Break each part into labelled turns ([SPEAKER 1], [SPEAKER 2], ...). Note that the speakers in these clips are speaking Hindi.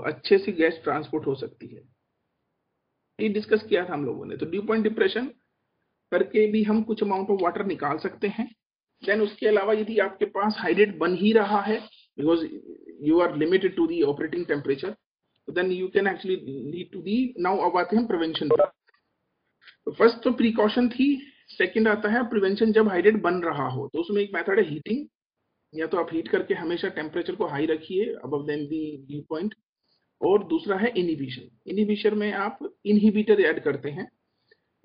[SPEAKER 1] अच्छे से गैस ट्रांसपोर्ट हो सकती है। ये डिस्कस किया था हम लोगों ने। तो ड्यू पॉइंट डिप्रेशन करके भी हम कुछ अमाउंट ऑफ वाटर निकाल सकते हैं। देन उसके अलावा यदि आपके पास हाइड्रेट बन ही रहा है, because you are limited to the operating temperature, तो then you can actually lead to the, now अब आते हैं प्रिवेंशन पर। तो फर्स्ट तो प्रिकॉशन थी, सेकंड आता है प्रिवेंशन। जब हाइड्रेट बन रहा हो तो उसमें एक मेथड है हीटिंग, या तो आप हीट करके हमेशा टेम्परेचर को हाई रखिए अबव देन दी ड्यू पॉइंट, और दूसरा है इनहिबिशन। इनहिबिशन में आप इनहिबिटर ऐड करते हैं,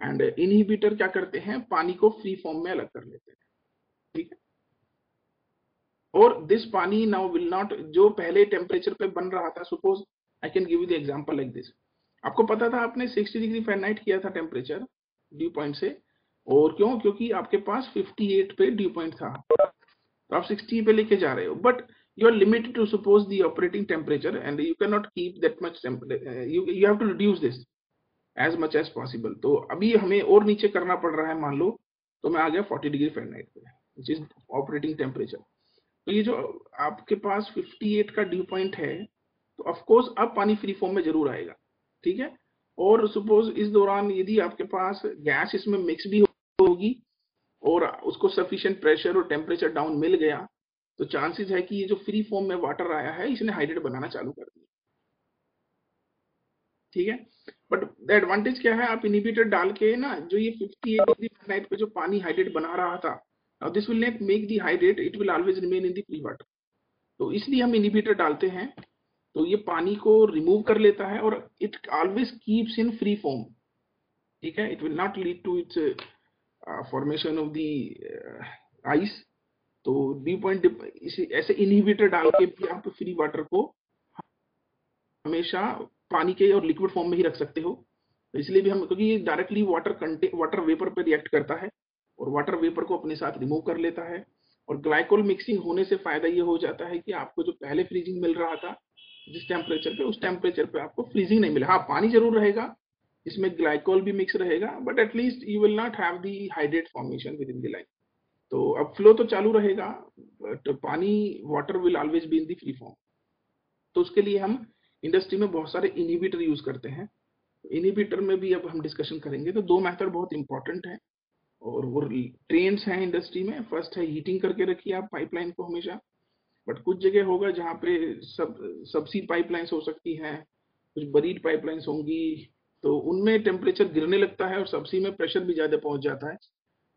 [SPEAKER 1] एंड इनहिबिटर क्या करते हैं, पानी को फ्री फॉर्म में अलग कर लेते हैं, ठीक है। और दिस पानी नाउ विल नॉट, जो पहले टेम्परेचर पे बन रहा था, suppose I can give you the example like this. आपको पता था आपने 60 डिग्री फ़ारेनहाइट किया था टेम्परेचर ड्यू पॉइंट से, और क्यों, क्योंकि आपके पास 58 पे ड्यू पॉइंट था, तो आप 60 पे लेके जा रहे हो, but you are limited to suppose the operating temperature and you cannot keep that much you have to reduce this as much as possible। तो अभी हमें और नीचे करना पड़ रहा है, मान लो तो मैं आ गया 40 डिग्री फ़ारेनहाइट पे, which is operating temperature। तो ये जो आपके पास 58 का ड्यू पॉइंट है, तो ऑफ कोर्स अब पानी फ्री फॉर्म में जरूर आएगा, ठीक है। और सपोज इस दौरान यदि आपके पास गैस इसमें मिक्स भी होगी और उसको सफिशिएंट प्रेशर और टेम्परेचर डाउन मिल गया, तो चांसेस है कि ये जो फ्री फॉर्म में वाटर आया है इसने हाइड्रेट बनाना चालू कर दिया, ठीक है। बट द एडवांटेज क्या है, आप इनहिबिटर डाल के ना, जो ये 58 डिग्री फ़ारेनहाइट पे जो पानी हाइड्रेट बना रहा था, now this will not make the hydrate, it will always remain in the free water. तो इसलिए हम इनहिबिटर डालते हैं, तो ये पानी को रिमूव कर लेता है और it always keeps in free form, ठीक है। It will not lead to its formation of the ice. तो ड्यू पॉइंट ऐसे इनहिबिटर डाल के भी आप फ्री वाटर को हमेशा पानी के और लिक्विड फॉर्म में ही रख सकते हो। तो इसलिए भी हम, क्योंकि ये डायरेक्टली वाटर वेपर पे रिएक्ट करता है और वाटर वेपर को अपने साथ रिमूव कर लेता है। और ग्लाइकोल मिक्सिंग होने से फायदा ये हो जाता है कि आपको जो पहले फ्रीजिंग मिल रहा था जिस टेम्परेचर पे, उस टेम्परेचर पे आपको फ्रीजिंग नहीं मिला। हाँ, पानी जरूर रहेगा, इसमें ग्लाइकोल भी मिक्स रहेगा, but at least you will not have the hydrate formation with in the line. तो अब फ्लो तो चालू रहेगा, बट पानी, water will always be in the free form. तो उसके लिए हम इंडस्ट्री में बहुत सारे इनहिबिटर यूज करते हैं। इनहिबिटर में भी अब हम डिस्कशन करेंगे। तो दो मेथड बहुत इंपॉर्टेंट है और वो ट्रेंड्स हैं इंडस्ट्री में। फर्स्ट है हीटिंग करके रखिए आप पाइपलाइन को हमेशा, बट कुछ जगह होगा जहाँ पे सबसी पाइपलाइंस हो सकती हैं, कुछ बरीड पाइपलाइंस होंगी, तो उनमें टेम्परेचर गिरने लगता है और सबसी में प्रेशर भी ज्यादा पहुंच जाता है।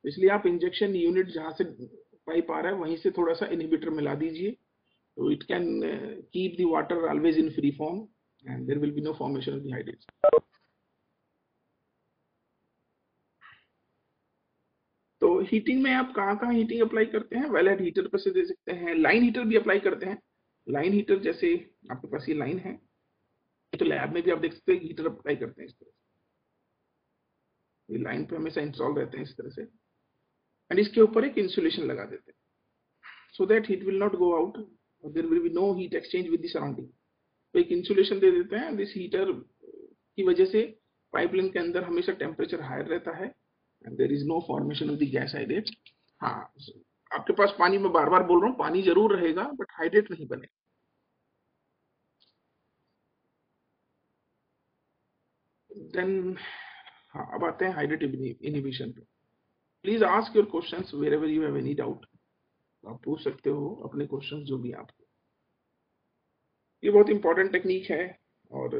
[SPEAKER 1] इसलिए आप इंजेक्शन यूनिट जहाँ से पाइप आ रहा है वहीं से थोड़ा सा इनहिबिटर मिला दीजिए, तो it can keep the water always in free form and there will be no formation of the hydrates. तो हीटिंग में आप कहाँ कहाँ हीटिंग अप्लाई करते हैं, वेल हेड हीटर पर से दे सकते हैं, लाइन हीटर भी अप्लाई करते हैं। लाइन हीटर जैसे आपके पास ये लाइन है, तो लैब में भी आप देख सकते हैं हीटर अप्लाई करते हैं इस तरह से, ये लाइन पे हमेशा इंस्टॉल रहते हैं इस तरह से, एंड इसके ऊपर एक इंसुलेशन लगा देते हैं so that heat will not go out, there will be no heat exchange with the surrounding. तो एक इंसुलेशन दे देते हैं। दिस हीटर की वजह से पाइपलाइन के अंदर हमेशा टेम्परेचर हायर रहता है and there is no formation of the gas hydrate. हाँ, आपके पास पानी, में बार बार बोल रहा हूँ, पानी जरूर रहेगा बट हाइड्रेट नहीं बनेगा। देन हाँ, अब आते हैं हाइड्रेट इनहिबिशन पे। Please ask your questions wherever you have any doubt, आप पूछ सकते हो अपने क्वेश्चंस जो भी आपको। ये बहुत इंपॉर्टेंट टेक्निक है और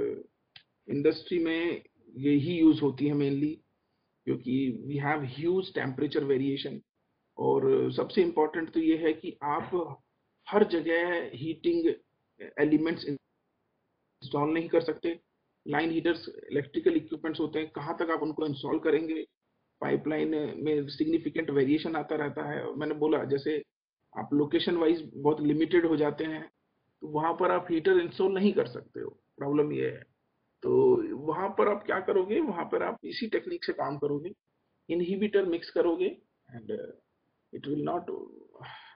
[SPEAKER 1] इंडस्ट्री में यही यूज होती है मेनली, क्योंकि we have huge temperature variation. और सबसे इम्पोर्टेंट तो ये है कि आप हर जगह हीटिंग एलिमेंट्स इंस्टॉल नहीं कर सकते। लाइन हीटर्स इलेक्ट्रिकल इक्विपमेंट्स होते हैं, कहाँ तक आप उनको इंस्टॉल करेंगे, पाइपलाइन में सिग्निफिकेंट वेरिएशन आता रहता है। मैंने बोला जैसे आप लोकेशन वाइज बहुत लिमिटेड हो जाते हैं, तो वहां पर आप हीटर इंस्टॉल नहीं कर सकते हो, प्रॉब्लम ये है। तो वहां पर आप क्या करोगे, वहां पर आप इसी टेक्निक से काम करोगे, इनहिबिटर मिक्स करोगे and it will not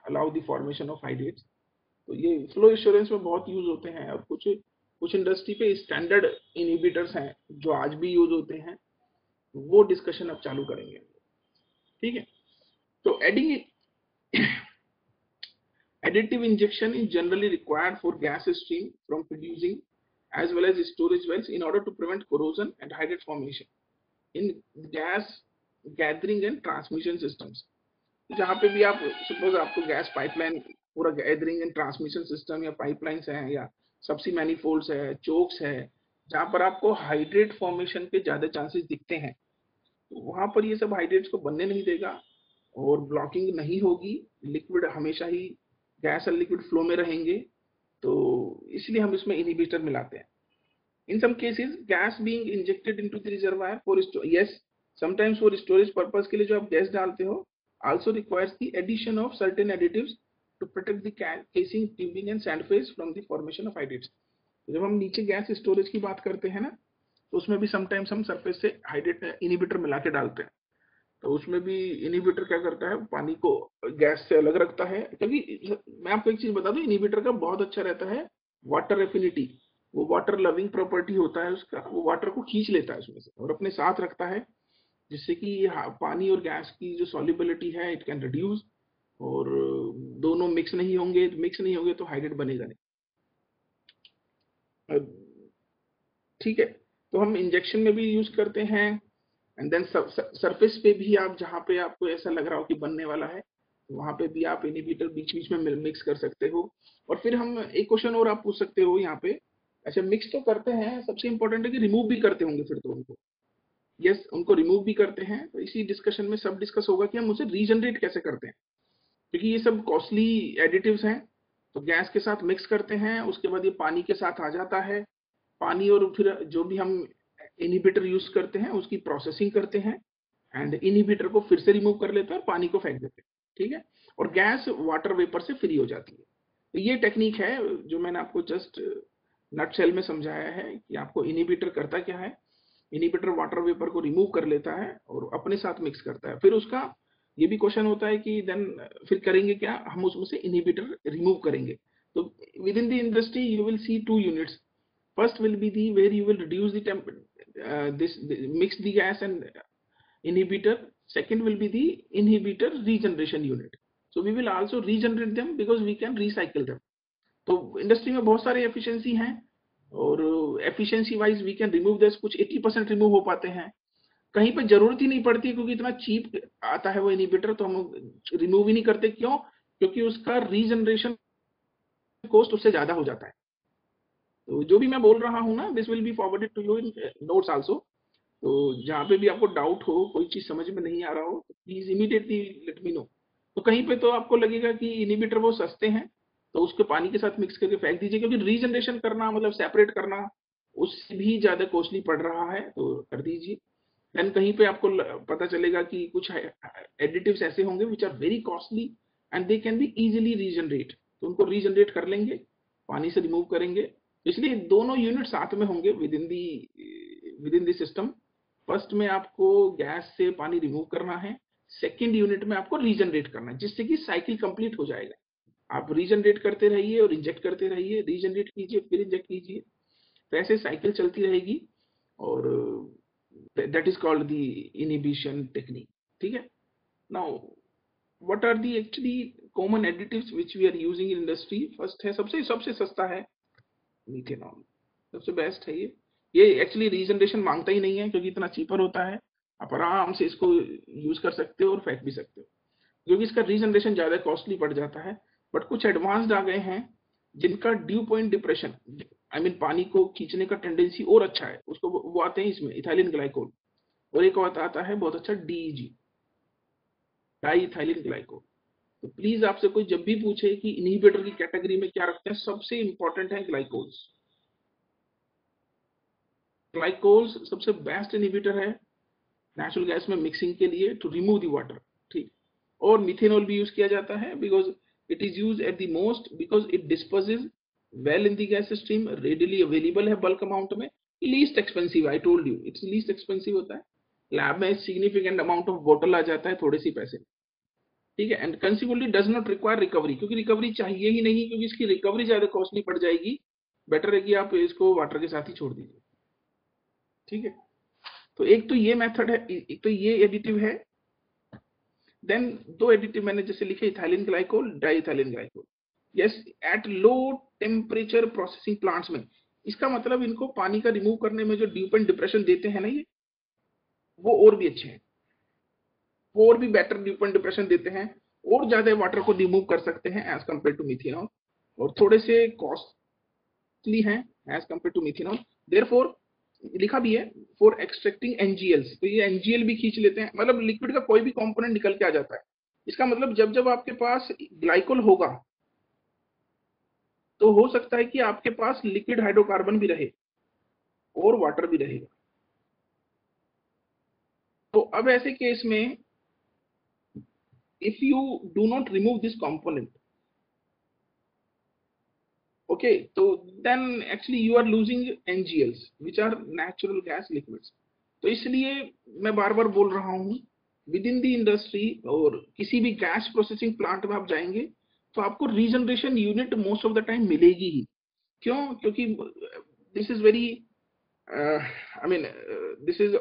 [SPEAKER 1] allow the formation of hydrates. तो ये फ्लो एश्योरेंस में बहुत यूज होते हैं, और कुछ कुछ इंडस्ट्री पे स्टैंडर्ड इनहिबिटर्स हैं जो आज भी यूज होते हैं, वो डिस्कशन अब चालू करेंगे, ठीक है। तो adding additive injection is generally required for gas stream from producing as well as storage wells in order to prevent corrosion and hydrate formation in gas gathering and transmission systems. जहाँ पे भी आप सपोज आपको गैस पाइपलाइन पूरा गैदरिंग एंड ट्रांसमिशन सिस्टम या पाइपलाइंस है या सबसी मैनिफोल्ड्स है, चोक्स है, जहाँ पर आपको हाइड्रेट फॉर्मेशन के ज्यादा चांसेस दिखते हैं, तो वहां पर ये सब हाइड्रेट्स को बनने नहीं देगा और ब्लॉकिंग नहीं होगी, लिक्विड हमेशा ही गैस और लिक्विड फ्लो में रहेंगे, तो इसलिए हम इसमें इनहिबिटर मिलाते हैं. In some cases, gas being injected into the reservoir for yes, sometimes for storage purpose के लिए जो आप गैस डालते हो also requires the addition of certain additives to protect the casing, tubing and sand phase from the formation of hydrates. जब हम नीचे गैस स्टोरेज की बात करते हैं ना, तो उसमें भी समटाइम्स हम सरफेस से हाइड्रेट इनहिबिटर मिला के डालते हैं. तो उसमें भी इनहिबिटर क्या करता है, पानी को गैस से अलग रखता है. क्योंकि मैं आपको एक चीज बता दूं, इनहिबिटर का बहुत अच्छा रहता है वाटर एफिनिटी. वो वाटर लविंग प्रॉपर्टी होता है उसका, वो वाटर को खींच लेता है उसमें से और अपने साथ रखता है, जिससे कि पानी और गैस की जो सॉल्युबिलिटी है इट कैन रिड्यूस, और दोनों मिक्स नहीं होंगे तो हाइड्रेट बनेगा नहीं. ठीक है, तो हम इंजेक्शन में भी यूज करते हैं, एंड देन सरफेस पे भी आप जहाँ पे आपको ऐसा लग रहा हो कि बनने वाला है, वहां पे भी आप इनहिबिटर बीच बीच में मिक्स कर सकते हो. और फिर हम एक क्वेश्चन और आप पूछ सकते हो यहाँ पे, अच्छा मिक्स तो करते हैं, सबसे इंपॉर्टेंट है कि रिमूव भी करते होंगे फिर तो उनको. यस, उनको रिमूव भी करते हैं. तो इसी डिस्कशन में सब डिस्कस होगा कि हम उसे रीजनरेट कैसे करते हैं, क्योंकि ये सब कॉस्टली एडिटिव्स हैं. तो गैस के साथ मिक्स करते हैं, उसके बाद ये पानी के साथ आ जाता है, पानी और फिर जो भी हम इनहिबिटर यूज करते हैं उसकी प्रोसेसिंग करते हैं, एंड इनहिबिटर को फिर से रिमूव कर लेते हैं और पानी को फेंक देते हैं. ठीक है, और गैस वाटर वेपर से फ्री हो जाती है. तो ये टेक्निक है जो मैंने आपको जस्ट नटशेल में समझाया है कि आपको इनहिबिटर करता क्या है. इनहिबिटर वाटर वेपर को रिमूव कर लेता है और अपने साथ मिक्स करता है. फिर उसका ये भी क्वेश्चन होता है कि देन फिर करेंगे क्या, हम उसमें से इनहिबिटर रिमूव करेंगे. तो with in the industry you will see two units. First will be the where you will reduce the temp, mix the gas and inhibitor. Second will be the inhibitor regeneration unit. So we will also regenerate them because we can recycle them. तो इंडस्ट्री में बहुत सारे एफिशिएंसी हैं, और efficiency wise we can remove this, कुछ 80% रिमूव हो पाते हैं, कहीं पे जरूरत ही नहीं पड़ती क्योंकि इतना चीप आता है वो इनहिबिटर, तो हम रिमूव ही नहीं करते. क्यों? क्योंकि उसका रीजनरेशन कॉस्ट उससे ज्यादा हो जाता है. तो जो भी मैं बोल रहा हूँ ना, this will be forwarded to you in notes also. तो जहाँ पे भी आपको डाउट हो, कोई चीज समझ में नहीं आ रहा हो, तो please immediately let me know. तो कहीं पे तो आपको लगेगा कि इनहिबिटर वो सस्ते हैं, तो उसको पानी के साथ मिक्स करके फेंक दीजिए, क्योंकि रीजनरेशन करना मतलब सेपरेट करना उससे भी ज्यादा कॉस्टली पड़ रहा है, तो कर दीजिए. देन कहीं पे आपको पता चलेगा कि कुछ एडिटिव्स ऐसे होंगे which are very costly and they can be easily regenerate, तो उनको रीजनरेट कर लेंगे, पानी से रिमूव करेंगे. इसलिए दोनों यूनिट साथ में होंगे with in the system. First में आपको गैस से पानी रिमूव करना है, सेकेंड यूनिट में आपको रीजनरेट करना है, जिससे कि साइकिल कंप्लीट हो जाएगा. आप रीजनरेट करते रहिए और इंजेक्ट करते रहिए, रीजनरेट कीजिए फिर इंजेक्ट कीजिए, तो ऐसे साइकिल चलती रहेगी, और that is called the inhibition technique. ठीक है. Now what are the actually common additives which we are using in industry? First है, सबसे सबसे सस्ता है मीथेनॉल, सबसे बेस्ट है ये एक्चुअली रीजनरेशन मांगता ही नहीं है क्योंकि इतना चीपर होता है, आप आराम से इसको यूज कर सकते हो और फेंक भी सकते हो, क्योंकि इसका रीजनरेशन ज्यादा कॉस्टली पड़ जाता है. बट कुछ एडवांस्ड आ गए हैं जिनका due point depression, I mean पानी को खींचने का टेंडेंसी और अच्छा है, उसको वो आते हैं इसमें इथाइलिन ग्लाइकोल, और एक और आता है बहुत अच्छा DEG, डाई इथाइलिन ग्लाइकोल. तो प्लीज आपसे कोई जब भी पूछे कि इनहिबिटर की कैटेगरी में क्या रखते हैं, सबसे इंपॉर्टेंट है ग्लाइकोल्स. ग्लाइकोल्स सबसे बेस्ट इनहिबिटर है नेचुरल गैस में मिक्सिंग के लिए, टू रिमूव द वाटर. ठीक. और मिथेनॉल भी यूज किया जाता है because it is use at the most, because it डिस्पर्सेस well in the gas stream, readily available है बल्क अमाउंट में, least expensive, I told you it's least expensive होता है. लैब में सिग्निफिकेंट अमाउंट ऑफ बॉटल आ जाता है थोड़े सी पैसे. ठीक है. And consequently does not require recovery, क्योंकि रिकवरी चाहिए ही नहीं, क्योंकि इसकी रिकवरी ज्यादा कॉस्टली पड़ जाएगी. बेटर है कि आप इसको वाटर के साथ ही छोड़ दीजिए. ठीक है. तो एक तो ये मेथड है, एक तो ये एडिटिव है. देन दो एडिटिव मैंने जैसे लिखे, ethylene glycol, di ethylene glycol. Yes, at low temperature processing plants में इसका मतलब इनको पानी का रिमूव करने में जो ड्यूप एंड डिप्रेशन देते हैं ना ये, वो और भी अच्छे हैं, वो और भी बेटर ड्यूप एंड डिप्रेशन देते हैं, और ज्यादा वाटर को रिमूव कर सकते हैं एज कम्पेयर टू मिथेनॉल, और थोड़े से कॉस्टली हैं as compared to methanol. Therefore लिखा भी है फॉर एक्सट्रैक्टिंग एनजीएल्स, तो ये एनजीएल भी खींच लेते हैं, मतलब लिक्विड का कोई भी कंपोनेंट निकल के आ जाता है। इसका मतलब जब जब आपके पास ग्लाइकोल होगा तो हो सकता है कि आपके पास लिक्विड हाइड्रोकार्बन भी रहे और वाटर भी रहेगा। तो अब ऐसे केस में if you do not remove this component, okay, so then actually you are losing NGLs which are natural gas liquids। तो इसलिए मैं बार बार बोल रहा हूँ, विद इन द इंडस्ट्री और किसी भी गैस प्रोसेसिंग प्लांट में आप जाएंगे तो आपको regeneration unit most of the time मिलेगी ही। क्यों? क्योंकि this is very, I mean this is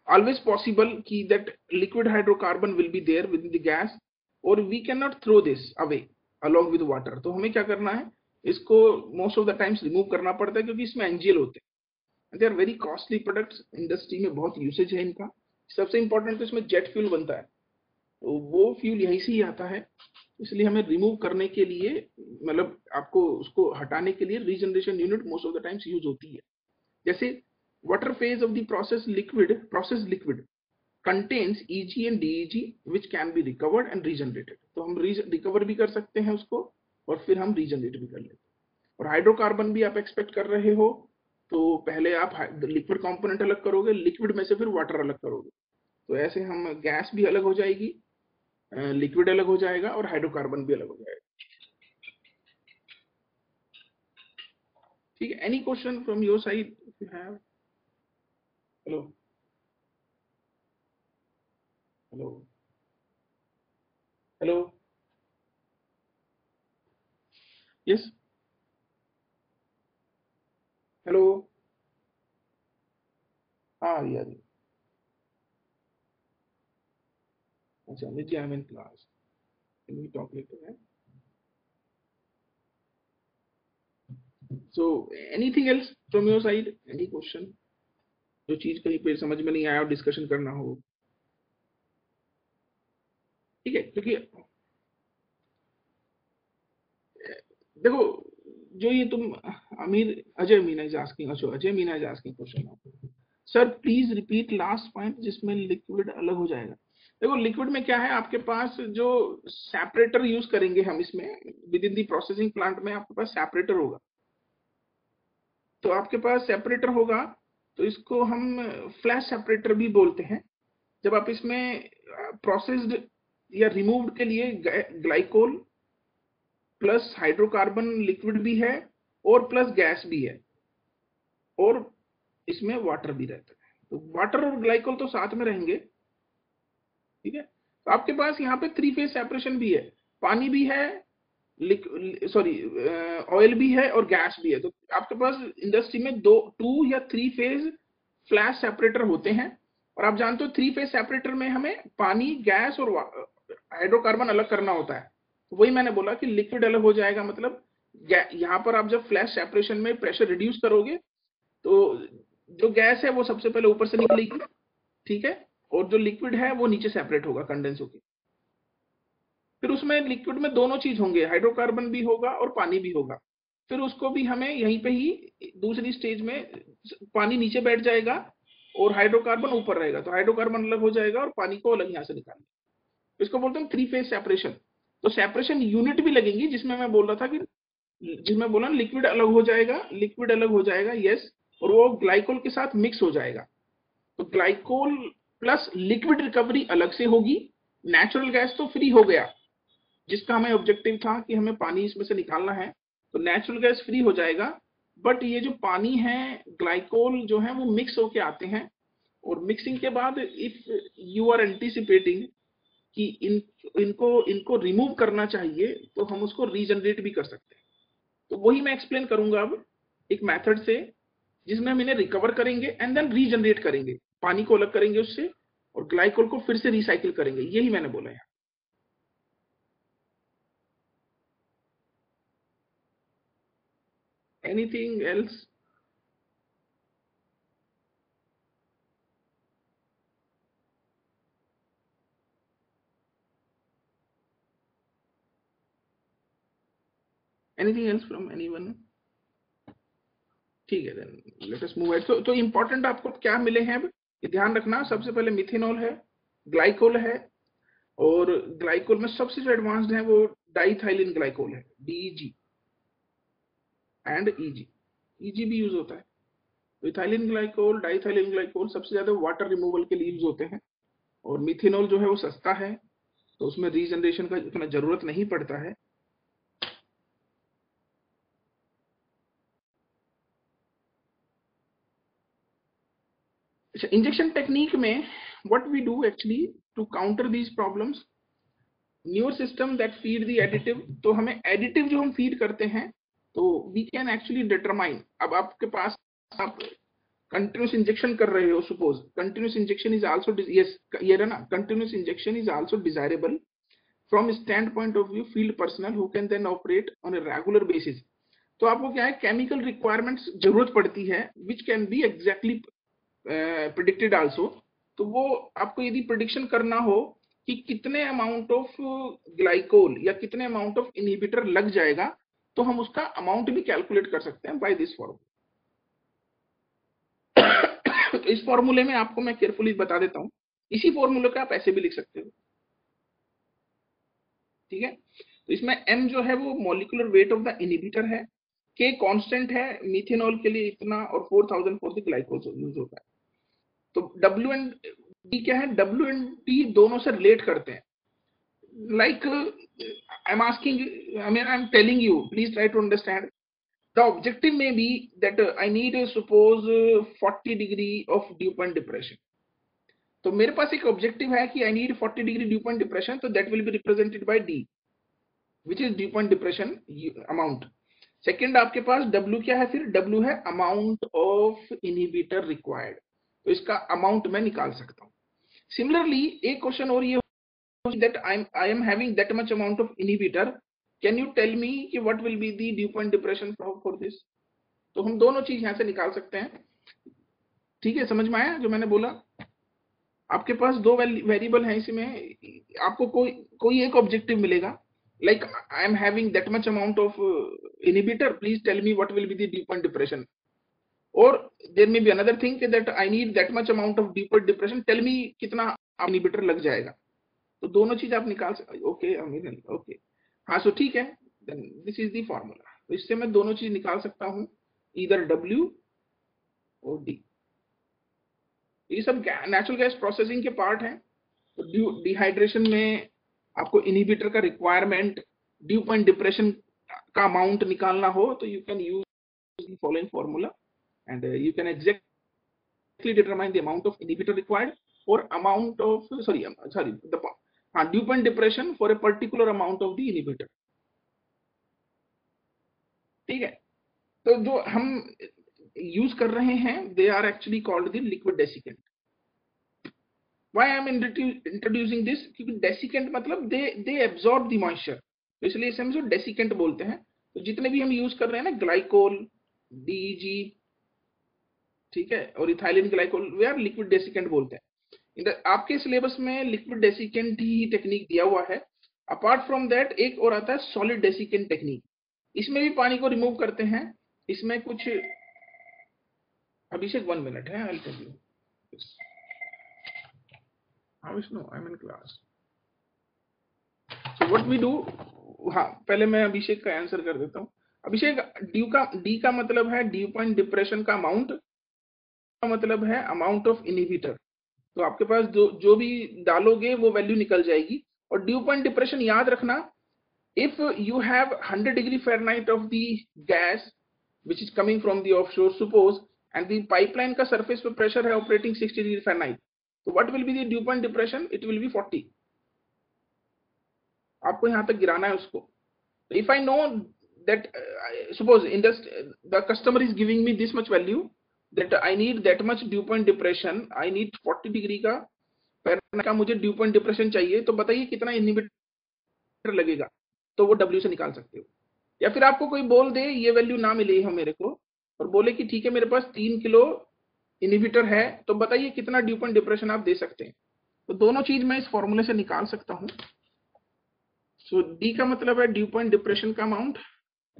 [SPEAKER 1] always possible कि that liquid hydrocarbon will be there within the gas, और we cannot throw this away along with water। तो हमें क्या करना है, इसको most of the times remove करना पड़ता है, क्योंकि इसमें एनजीएल होते हैं, they are very costly products, industry में बहुत यूसेज है इनका। सबसे इंपॉर्टेंट तो इसमें जेट फ्यूल बनता है, तो वो फ्यूल यहीं से ही आता है, इसलिए हमें रिमूव करने के लिए, मतलब आपको उसको हटाने के लिए regeneration unit most of the times use होती है। जैसे water phase of the process liquid contains EG and DEG which can be recovered and regenerated। तो हम रिकवर भी कर सकते हैं उसको और फिर हम रीजनरेट भी कर लेते हैं। और हाइड्रोकार्बन भी आप एक्सपेक्ट कर रहे हो, तो पहले आप लिक्विड कंपोनेंट अलग करोगे, लिक्विड में से फिर वाटर अलग करोगे, तो ऐसे हम गैस भी अलग हो जाएगी, लिक्विड अलग हो जाएगा और हाइड्रोकार्बन भी अलग हो जाएगा। ठीक है, any question from your side if you have? Hello hello hello, yes, hello, हाँ आ रही है, आ रही है। अच्छा Nidhi, I am in class, can we talk later? So anything else from your side, any question, जो चीज कहीं पे समझ में नहीं आया और डिस्कशन करना हो? ठीक है, क्योंकि देखो, जो ये तुम अमीर अजय मीना इज आस्किंग, अच्छा Ajay Meena is asking question, sir please repeat last point जिसमें लिक्विड अलग हो जाएगा। देखो लिक्विड में क्या है, आपके पास जो सेपरेटर यूज करेंगे हम इसमें, with in the processing plant में आपके पास सेपरेटर होगा, तो आपके पास सेपरेटर होगा, तो इसको हम फ्लैश सेपरेटर भी बोलते हैं। जब आप इसमें प्रोसेस्ड या रिमूव्ड के लिए ग्लाइकोल प्लस हाइड्रोकार्बन लिक्विड भी है और प्लस गैस भी है, और इसमें वाटर भी रहता है, तो वाटर और ग्लाइकोल तो साथ में रहेंगे। ठीक है, तो आपके पास यहाँ पे थ्री फेज सेपरेशन भी है, पानी भी है, सॉरी ऑयल भी है और गैस भी है। तो आपके पास इंडस्ट्री में दो, टू या थ्री फेज फ्लैश सेपरेटर होते हैं, और आप जानते हो थ्री फेज सेपरेटर में हमें पानी, गैस और हाइड्रोकार्बन अलग करना होता है। तो वही मैंने बोला कि लिक्विड अलग हो जाएगा, मतलब यहाँ पर आप जब फ्लैश सेपरेशन में प्रेशर रिड्यूस करोगे तो जो गैस है वो सबसे पहले ऊपर से निकलेगी, ठीक है, और जो लिक्विड है वो नीचे सेपरेट होगा कंडेंस होकर। फिर उसमें लिक्विड में दोनों चीज होंगे, हाइड्रोकार्बन भी होगा और पानी भी होगा। फिर उसको भी हमें यहीं पे ही दूसरी स्टेज में, पानी नीचे बैठ जाएगा और हाइड्रोकार्बन ऊपर रहेगा, तो हाइड्रोकार्बन अलग हो जाएगा और पानी को अलग यहाँ से निकालना, इसको बोलते हैं थ्री फेज सेपरेशन। तो सेपरेशन यूनिट भी लगेंगी, जिसमें मैं बोल रहा था कि, जिसमें बोला लिक्विड अलग हो जाएगा, लिक्विड अलग हो जाएगा, यस, और वो ग्लाइकोल के साथ मिक्स हो जाएगा। तो ग्लाइकोल प्लस लिक्विड रिकवरी अलग से होगी, नेचुरल गैस तो फ्री हो गया, जिसका हमें ऑब्जेक्टिव था कि हमें पानी इसमें से निकालना है, तो नेचुरल गैस फ्री हो जाएगा। बट ये जो पानी है, ग्लाइकोल जो है वो मिक्स होके आते हैं, और मिक्सिंग के बाद इफ यू आर एंटिसिपेटिंग कि इनको इनको रिमूव करना चाहिए, तो हम उसको रीजनरेट भी कर सकते हैं। तो वही मैं एक्सप्लेन करूंगा अब एक मेथड से, जिसमें हम इन्हें रिकवर करेंगे एंड देन रीजनरेट करेंगे, पानी को अलग करेंगे उससे और ग्लाइकोल को फिर से रिसाइकिल करेंगे, यही मैंने बोला है। Anything else? Anything else from anyone? ठीक है, then let us move ahead. तो इंपॉर्टेंट आपको क्या मिले हैं अब, ये ध्यान रखना। सबसे पहले मिथेनॉल है, ग्लाइकोल है, और ग्लाइकोल में सबसे जो एडवांस्ड है वो डाइथाइलिन ग्लाइकोल है, डीईजी एंड ईजी। ईजी भी यूज होता है। तो इथाइलिन ग्लाइकोल, डाइथाइलिन ग्लाइकोल सबसे ज्यादा वाटर रिमूवल के लिए यूज होते हैं, और मिथेनॉल जो है वो सस्ता है, तो उसमें रीजनरेशन का इतना जरूरत नहीं पड़ता है। अच्छा, इंजेक्शन टेक्निक में what we do actually to counter these problems, newer system that feed the additive. तो हमें एडिटिव जो हम फीड करते हैं, तो वी कैन एक्चुअली डिटरमाइन। अब आपके पास आप कंटिन्यूस इंजेक्शन कर रहे हो, suppose continuous injection is also, yes ये है ना, continuous injection is also desirable from stand point of view field personal who can then operate on a regular basis. तो आपको क्या है, केमिकल रिक्वायरमेंट्स जरूरत पड़ती है which can be exactly predicted also. तो वो आपको यदि प्रिडिक्शन करना हो कि कितने अमाउंट ऑफ ग्लाइकोल या कितने अमाउंट ऑफ इनहिबिटर लग जाएगा, तो हम उसका अमाउंट भी कैलकुलेट कर सकते हैं बाय दिस फॉर्मूला। तो इस फॉर्मूले में आपको मैं केयरफुली बता देता हूं, इसी फॉर्मूले का आप ऐसे भी लिख सकते हो, ठीक है। तो इसमें m जो है वो molecular weight of the inhibitor है, k कांस्टेंट है, मिथेनॉल के लिए इतना, और 4000 फॉर द ग्लाइकोल यूज होता है। तो W एंड D क्या है, W एंड D दोनों से रिलेट करते हैं। Like I am asking, I am telling you, please try to understand. The objective में be that I need suppose 40 degree of dew point depression. तो मेरे पास एक ऑब्जेक्टिव है कि I need 40 degree dew point depression, तो that will be represented by D, which is dew point depression amount. Second आपके पास W क्या है, फिर W है अमाउंट ऑफ इनहिबिटर रिक्वायर्ड, तो इसका अमाउंट मैं निकाल सकता हूं। सिमिलरली एक क्वेश्चन और ये, that I am having that much amount of inhibitor, can you tell me कि what will be the dew point depression for this? तो हम दोनों चीज यहां से निकाल सकते हैं, ठीक है, समझ में आया जो मैंने बोला। आपके पास दो वेरिएबल हैं, इसमें आपको कोई एक ऑब्जेक्टिव मिलेगा, like I am having that much amount of inhibitor, please tell me what will be the dew point depression. और there may be another thing that I need that much amount of dew point depression, tell me कितना इनहिबिटर लग जाएगा। तो दोनों चीज आप निकाल सकते, ओके अमीर, ओके हाँ, सो ठीक है, दिस इज द फॉर्मूला। तो इससे मैं दोनों चीज निकाल सकता हूं, इधर W और D। ये सब नेचुरल गैस प्रोसेसिंग के पार्ट हैं। तो डिहाइड्रेशन में आपको इनहिबिटर का रिक्वायरमेंट, ड्यू पॉइंट डिप्रेशन का अमाउंट निकालना हो, तो you can use the following formula and you can exactly determine the amount of inhibitor required और अमाउंट ऑफ सॉरी द हाँ due point depression for a particular amount of the inhibitor, ठीक है। तो जो हम यूज कर रहे हैं, they are actually called the liquid desiccant. Why I am introducing this, क्योंकि डेसिकेंट मतलब दे एब्जॉर्ब द मॉइस्चर, तो इसलिए इसे हम डेसिकेंट बोलते हैं। तो जितने भी हम यूज कर रहे हैं ना, ग्लाइकोल, DEG, ठीक है, और इथाइलिन ग्लाइकोल, वे आर लिक्विड डेसिकेंट बोलते हैं। आपके सिलेबस में लिक्विड डेसिकेंट ही टेक्निक दिया हुआ है। अपार्ट फ्रॉम दैट एक और आता है सॉलिड डेसिकेंट टेक्निक, इसमें भी पानी को रिमूव करते हैं। इसमें कुछ, अभिषेक 1 मिनट है, आई टेल यू। हाँ Vishnu, I am in class. So what we do, हाँ पहले मैं अभिषेक का आंसर कर देता हूँ। अभिषेक, डी का मतलब है ड्यू पॉइंट डिप्रेशन का अमाउंट, का मतलब है अमाउंट ऑफ इनहिबिटर। तो आपके पास जो भी डालोगे वो वैल्यू निकल जाएगी। और ड्यू पॉइंट डिप्रेशन याद रखना, if you have 100 degree Fahrenheit of the gas which is coming from the offshore, suppose, and the pipeline का surface पे pressure है operating 60 degree Fahrenheit, तो what will be the dew point depression? It will be 40। आपको यहाँ तक गिराना है उसको। तो if I know that suppose the customer is giving me this much value, that I need that much dew point depression, I need 40 degree का Fahrenheit का मुझे dew point depression चाहिए, तो बताइए कितना इनहिबिटर लगेगा, तो वो W से निकाल सकते हो। या फिर आपको कोई बोल दे, ये वैल्यू ना मिले हो मेरे को, और बोले कि ठीक है मेरे पास 3 किलो इनहिबिटर है, तो बताइए कितना ड्यू पॉइंट डिप्रेशन आप दे सकते हैं। तो दोनों चीज मैं इस फॉर्मूले से निकाल सकता हूं। सो डी का मतलब है ड्यू पॉइंट डिप्रेशन का अमाउंट,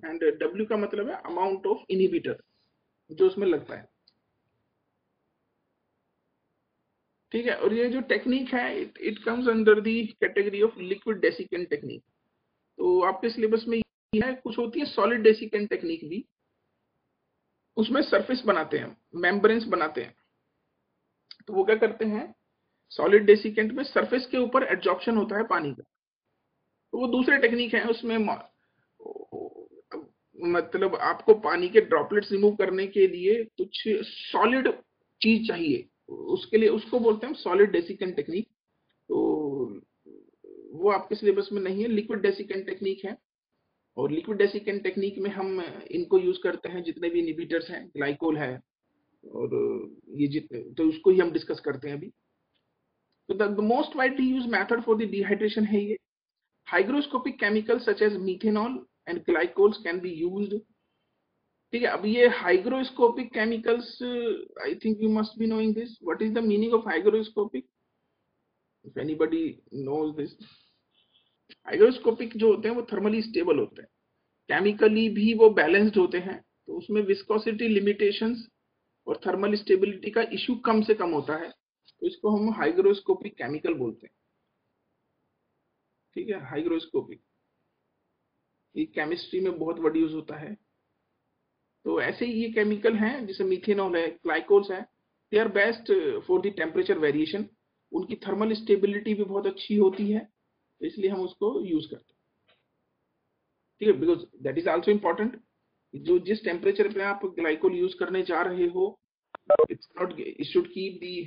[SPEAKER 1] एंड W का मतलब है अमाउंट ऑफ इनहिबिटर जो उसमें लगता है, ठीक है। और ये जो टेक्निक है it comes under the category of liquid desiccant technique. तो आपके सिलेबस में ये है, कुछ होती है सॉलिड डेसिकेंट टेक्निक भी, उसमें सरफेस बनाते हैं, मेम्ब्रेन्स बनाते हैं। तो वो क्या करते हैं, सॉलिड डेसिकेंट में सरफेस के ऊपर एड्जॉर्प्शन होता है पानी का। तो वो दूसरे टेक्निक है, उसमें मतलब आपको पानी के ड्रॉपलेट्स रिमूव करने के लिए कुछ सॉलिड चीज चाहिए, उसके लिए उसको बोलते हैं सॉलिड डेसिकेंट टेक्निक। तो वो आपके सिलेबस में नहीं है, लिक्विड डेसिकेंट टेक्निक है। और लिक्विड डेसिकेंट टेक्निक में हम इनको यूज करते हैं, जितने भी इनहिबिटर्स हैं, ग्लाइकोल है और ये जितने, तो उसको ही हम डिस्कस करते हैं अभी। तो the most widely use method for the dehydration है ये hygroscopic chemicals such as methanol and glycols can be used। ठीक है, अब ये hygroscopic chemicals, I think you must be knowing this, what is the meaning of hygroscopic, if anybody knows this। hygroscopic जो होते हैं वो थर्मली स्टेबल होते हैं, केमिकली भी वो बैलेंस्ड होते हैं, तो उसमें विस्कोसिटी लिमिटेशंस और थर्मल स्टेबिलिटी का इश्यू कम से कम होता है, तो इसको हम हाइग्रोस्कोपिक केमिकल बोलते हैं। ठीक है, हाइग्रोस्कोपिक ये केमिस्ट्री में बहुत वर्ड यूज होता है। तो ऐसे ही ये केमिकल हैं, जैसे मीथेनॉल है, ग्लाइकोल्स है, they are best for the temperature variation, उनकी थर्मल स्टेबिलिटी भी बहुत अच्छी होती है, तो इसलिए हम उसको यूज करते हैं। ठीक है, because that is also important, जो जिस टेम्परेचर पे आप ग्लाइकोल यूज करने जा रहे हो, it's not, it should keep the,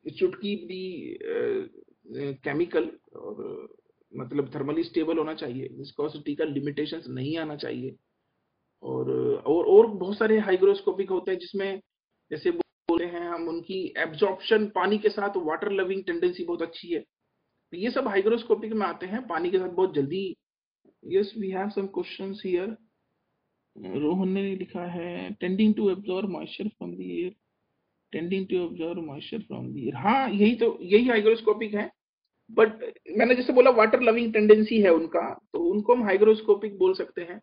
[SPEAKER 1] it should keep the chemical, और मतलब थर्मली स्टेबल होना चाहिए, विस्कोसिटी का लिमिटेशंस नहीं आना चाहिए। और बहुत सारे हाइग्रोस्कोपिक होते हैं जिसमें जैसे बोलते हैं हम, उनकी एब्जॉर्प्शन पानी के साथ वाटर लविंग टेंडेंसी बहुत अच्छी है, तो ये सब हाइग्रोस्कोपिक में आते हैं, पानी के साथ बहुत जल्दी। Yes, we have some questions here. Rohan ने लिखा है tending to absorb moisture from the air, tending to absorb moisture from the air, हाँ यही तो, यही हाइग्रोस्कोपिक है। बट मैंने जैसे बोला वाटर लविंग टेंडेंसी है उनका, तो उनको हम हाइग्रोस्कोपिक बोल सकते हैं।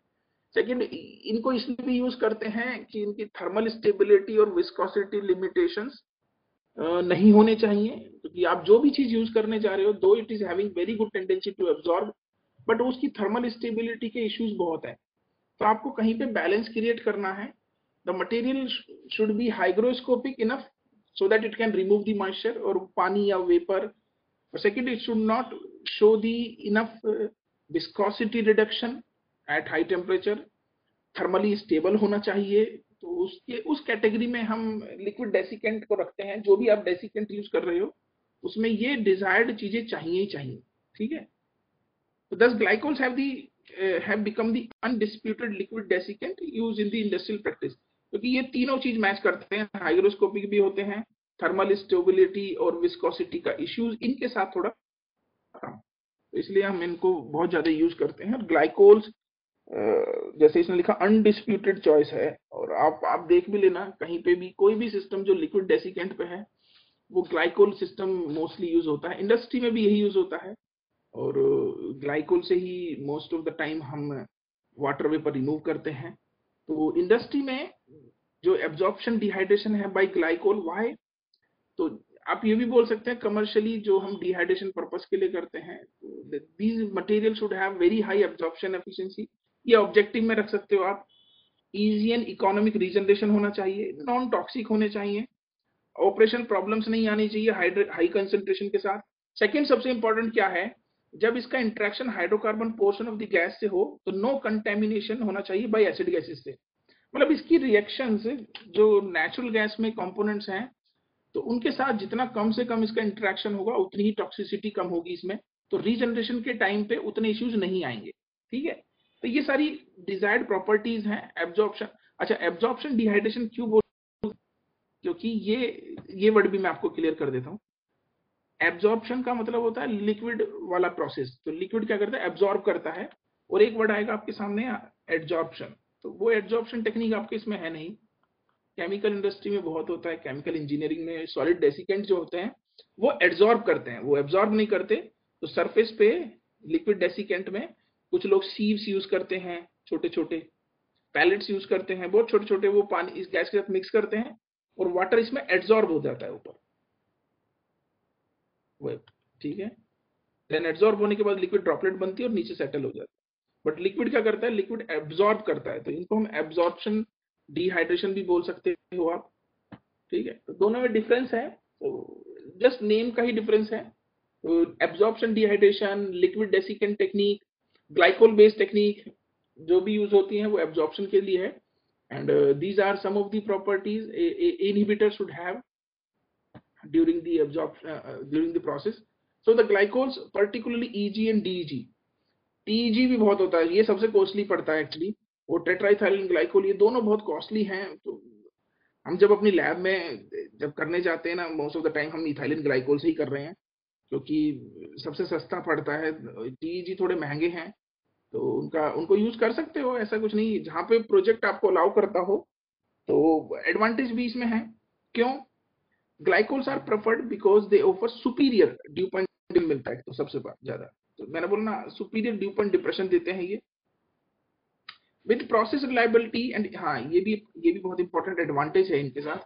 [SPEAKER 1] सेकंड, इनको इसलिए भी यूज करते हैं कि इनकी थर्मल स्टेबिलिटी और विस्कोसिटी लिमिटेशंस नहीं होने चाहिए, क्योंकि आप जो भी चीज यूज करने जा रहे हो, though it is having very good tendency to absorb, but उसकी थर्मल स्टेबिलिटी के इश्यूज बहुत है, तो आपको कहीं पे बैलेंस क्रिएट करना है। The material should be hygroscopic enough so that it can remove the moisture और पानी या वेपर, और second it should not show the enough viscosity reduction at high temperature, thermally stable होना चाहिए। तो उसके उस कैटेगरी में हम लिक्विड डेसिकेंट को रखते हैं, जो भी आप डेसिकेंट यूज कर रहे हो उसमें ये डिजायर्ड चीजें चाहिए ही चाहिए। ठीक है, तो thus glycols have become the undisputed liquid desiccant used in the industrial practice, क्योंकि ये तीनों चीज मैच करते हैं, हाइग्रोस्कोपिक भी होते हैं, थर्मल स्टेबिलिटी और विस्कोसिटी का इश्यूज इनके साथ थोड़ा कम, तो इसलिए हम इनको बहुत ज्यादा यूज करते हैं। ग्लाइकोल्स जैसे इसने लिखा अनडिस्प्यूटेड चॉइस है, और आप देख भी लेना कहीं पे भी कोई भी सिस्टम जो लिक्विड डेसिकेंट पे है, वो ग्लाइकोल सिस्टम मोस्टली यूज होता है, इंडस्ट्री में भी यही यूज होता है, और ग्लाइकोल से ही मोस्ट ऑफ द टाइम हम वाटर वेपर रिमूव करते हैं। तो इंडस्ट्री में जो एब्जॉर्प्शन डिहाइड्रेशन है बाय ग्लाइकोल, वाई, तो आप ये भी बोल सकते हैं कमर्शियली जो हम डिहाइड्रेशन पर्पस के लिए करते हैं, these material should have very high absorption efficiency, ये ऑब्जेक्टिव में रख सकते हो आप। इजी एंड इकोनॉमिक रीजनरेशन होना चाहिए, नॉन टॉक्सिक होने चाहिए, ऑपरेशन प्रॉब्लम्स नहीं आनी चाहिए हाई कंसेंट्रेशन के साथ। सेकंड सबसे इंपॉर्टेंट क्या है, जब इसका interaction hydrocarbon portion of the gas से हो तो नो कंटेमिनेशन होना चाहिए बाय एसिड गैसेस से, मतलब इसकी रिएक्शंस जो नेचुरल गैस में कंपोनेंट्स हैं, तो उनके साथ जितना कम से कम इसका इंटरेक्शन होगा उतनी ही टॉक्सिसिटी कम होगी इसमें, तो रीजनरेशन के टाइम पे उतने इश्यूज नहीं आएंगे। ठीक है, तो ये सारी डिजायर्ड प्रॉपर्टीज हैं एब्जॉर्प्शन। अच्छा, एब्जॉर्प्शन डिहाइड्रेशन क्यों बोल, क्योंकि ये वर्ड भी मैं आपको क्लियर कर देता हूँ। एब्जॉर्प्शन का मतलब होता है लिक्विड वाला प्रोसेस, तो लिक्विड क्या करता है, एब्जॉर्ब करता है, और एक वर्ड आएगा आपके सामने एड्जॉर्प्शन, तो वो एड्जॉर्प्शन टेक्निक आपके इसमें है नहीं। केमिकल इंडस्ट्री में बहुत होता है, केमिकल इंजीनियरिंग में सॉलिड डेसिकेंट जो होते हैं वो एड्जॉर्ब करते हैं, वो एब्जॉर्ब नहीं करते। तो सरफेस पे लिक्विड डेसिकेंट में कुछ लोग सीव्स यूज करते हैं, छोटे छोटे पैलेट्स यूज करते हैं, बहुत छोटे छोटे, वो पानी इस गैस के साथ मिक्स करते हैं और वाटर इसमें एब्जॉर्ब हो जाता है ऊपर, वो ठीक है। देन एब्जॉर्ब होने के बाद लिक्विड ड्रॉपलेट बनती है और नीचे सेटल हो जाती है। बट लिक्विड क्या करता है, लिक्विड एब्जॉर्ब करता है, तो इनको हम एब्जॉर्प्शन डिहाइड्रेशन भी बोल सकते हो आप, ठीक है। तो दोनों में डिफरेंस है, तो जस्ट नेम का ही डिफरेंस है। Absorption dehydration, liquid desiccant technique, glycol based technique जो भी यूज होती है वो एब्जॉर्प्शन के लिए है। And these are some of the properties inhibitor should have during the absorption during the process. So the glycols particularly EG and DEG, TEG भी बहुत होता है, ये सबसे कॉस्टली पड़ता है एक्चुअली, और टेट्राइथाइलिन ग्लाइकोल ये दोनों बहुत कॉस्टली हैं। तो हम जब अपनी लैब में जब करने जाते हैं ना, मोस्ट ऑफ द टाइम हम इथाइलिन ग्लाइकोल से ही कर रहे हैं क्योंकि सबसे सस्ता पड़ता है। टीईजी थोड़े महंगे हैं, तो उनको यूज कर सकते हो, ऐसा कुछ नहीं, जहाँ पे प्रोजेक्ट आपको अलाउ करता हो। तो एडवांटेज भी इसमें है, क्यों? Glycols are preferred because they offer superior dew point मिलता है, तो सबसे ज्यादा, तो मैंने बोला ना सुपीरियर ड्यू पॉइंट डिप्रेशन देते हैं ये, विद प्रोसेस रिलायबिलिटी एंड, हाँ ये भी बहुत इंपॉर्टेंट एडवांटेज है इनके साथ,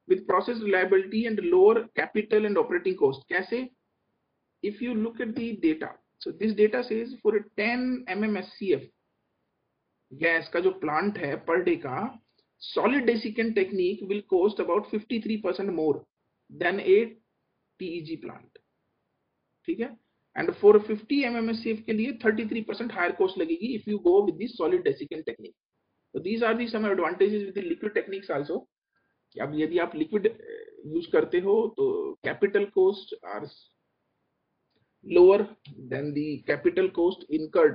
[SPEAKER 1] with process reliability and lower capital and operating cost. कैसे? if you look at the data, so this data says for a 10 mmscf gas का जो प्लांट है पर डे का, solid desiccant technique will cost about 53% more than a TEG plant, ठीक है। एंड फॉर 50 mmscf के लिए 33% हायर कॉस्ट लगेगी if you go with this solid desiccant technique. तो these are the some advantages with the liquid techniques also. अब यदि आप लिक्विड यूज करते हो तो capital cost are lower than the capital cost incurred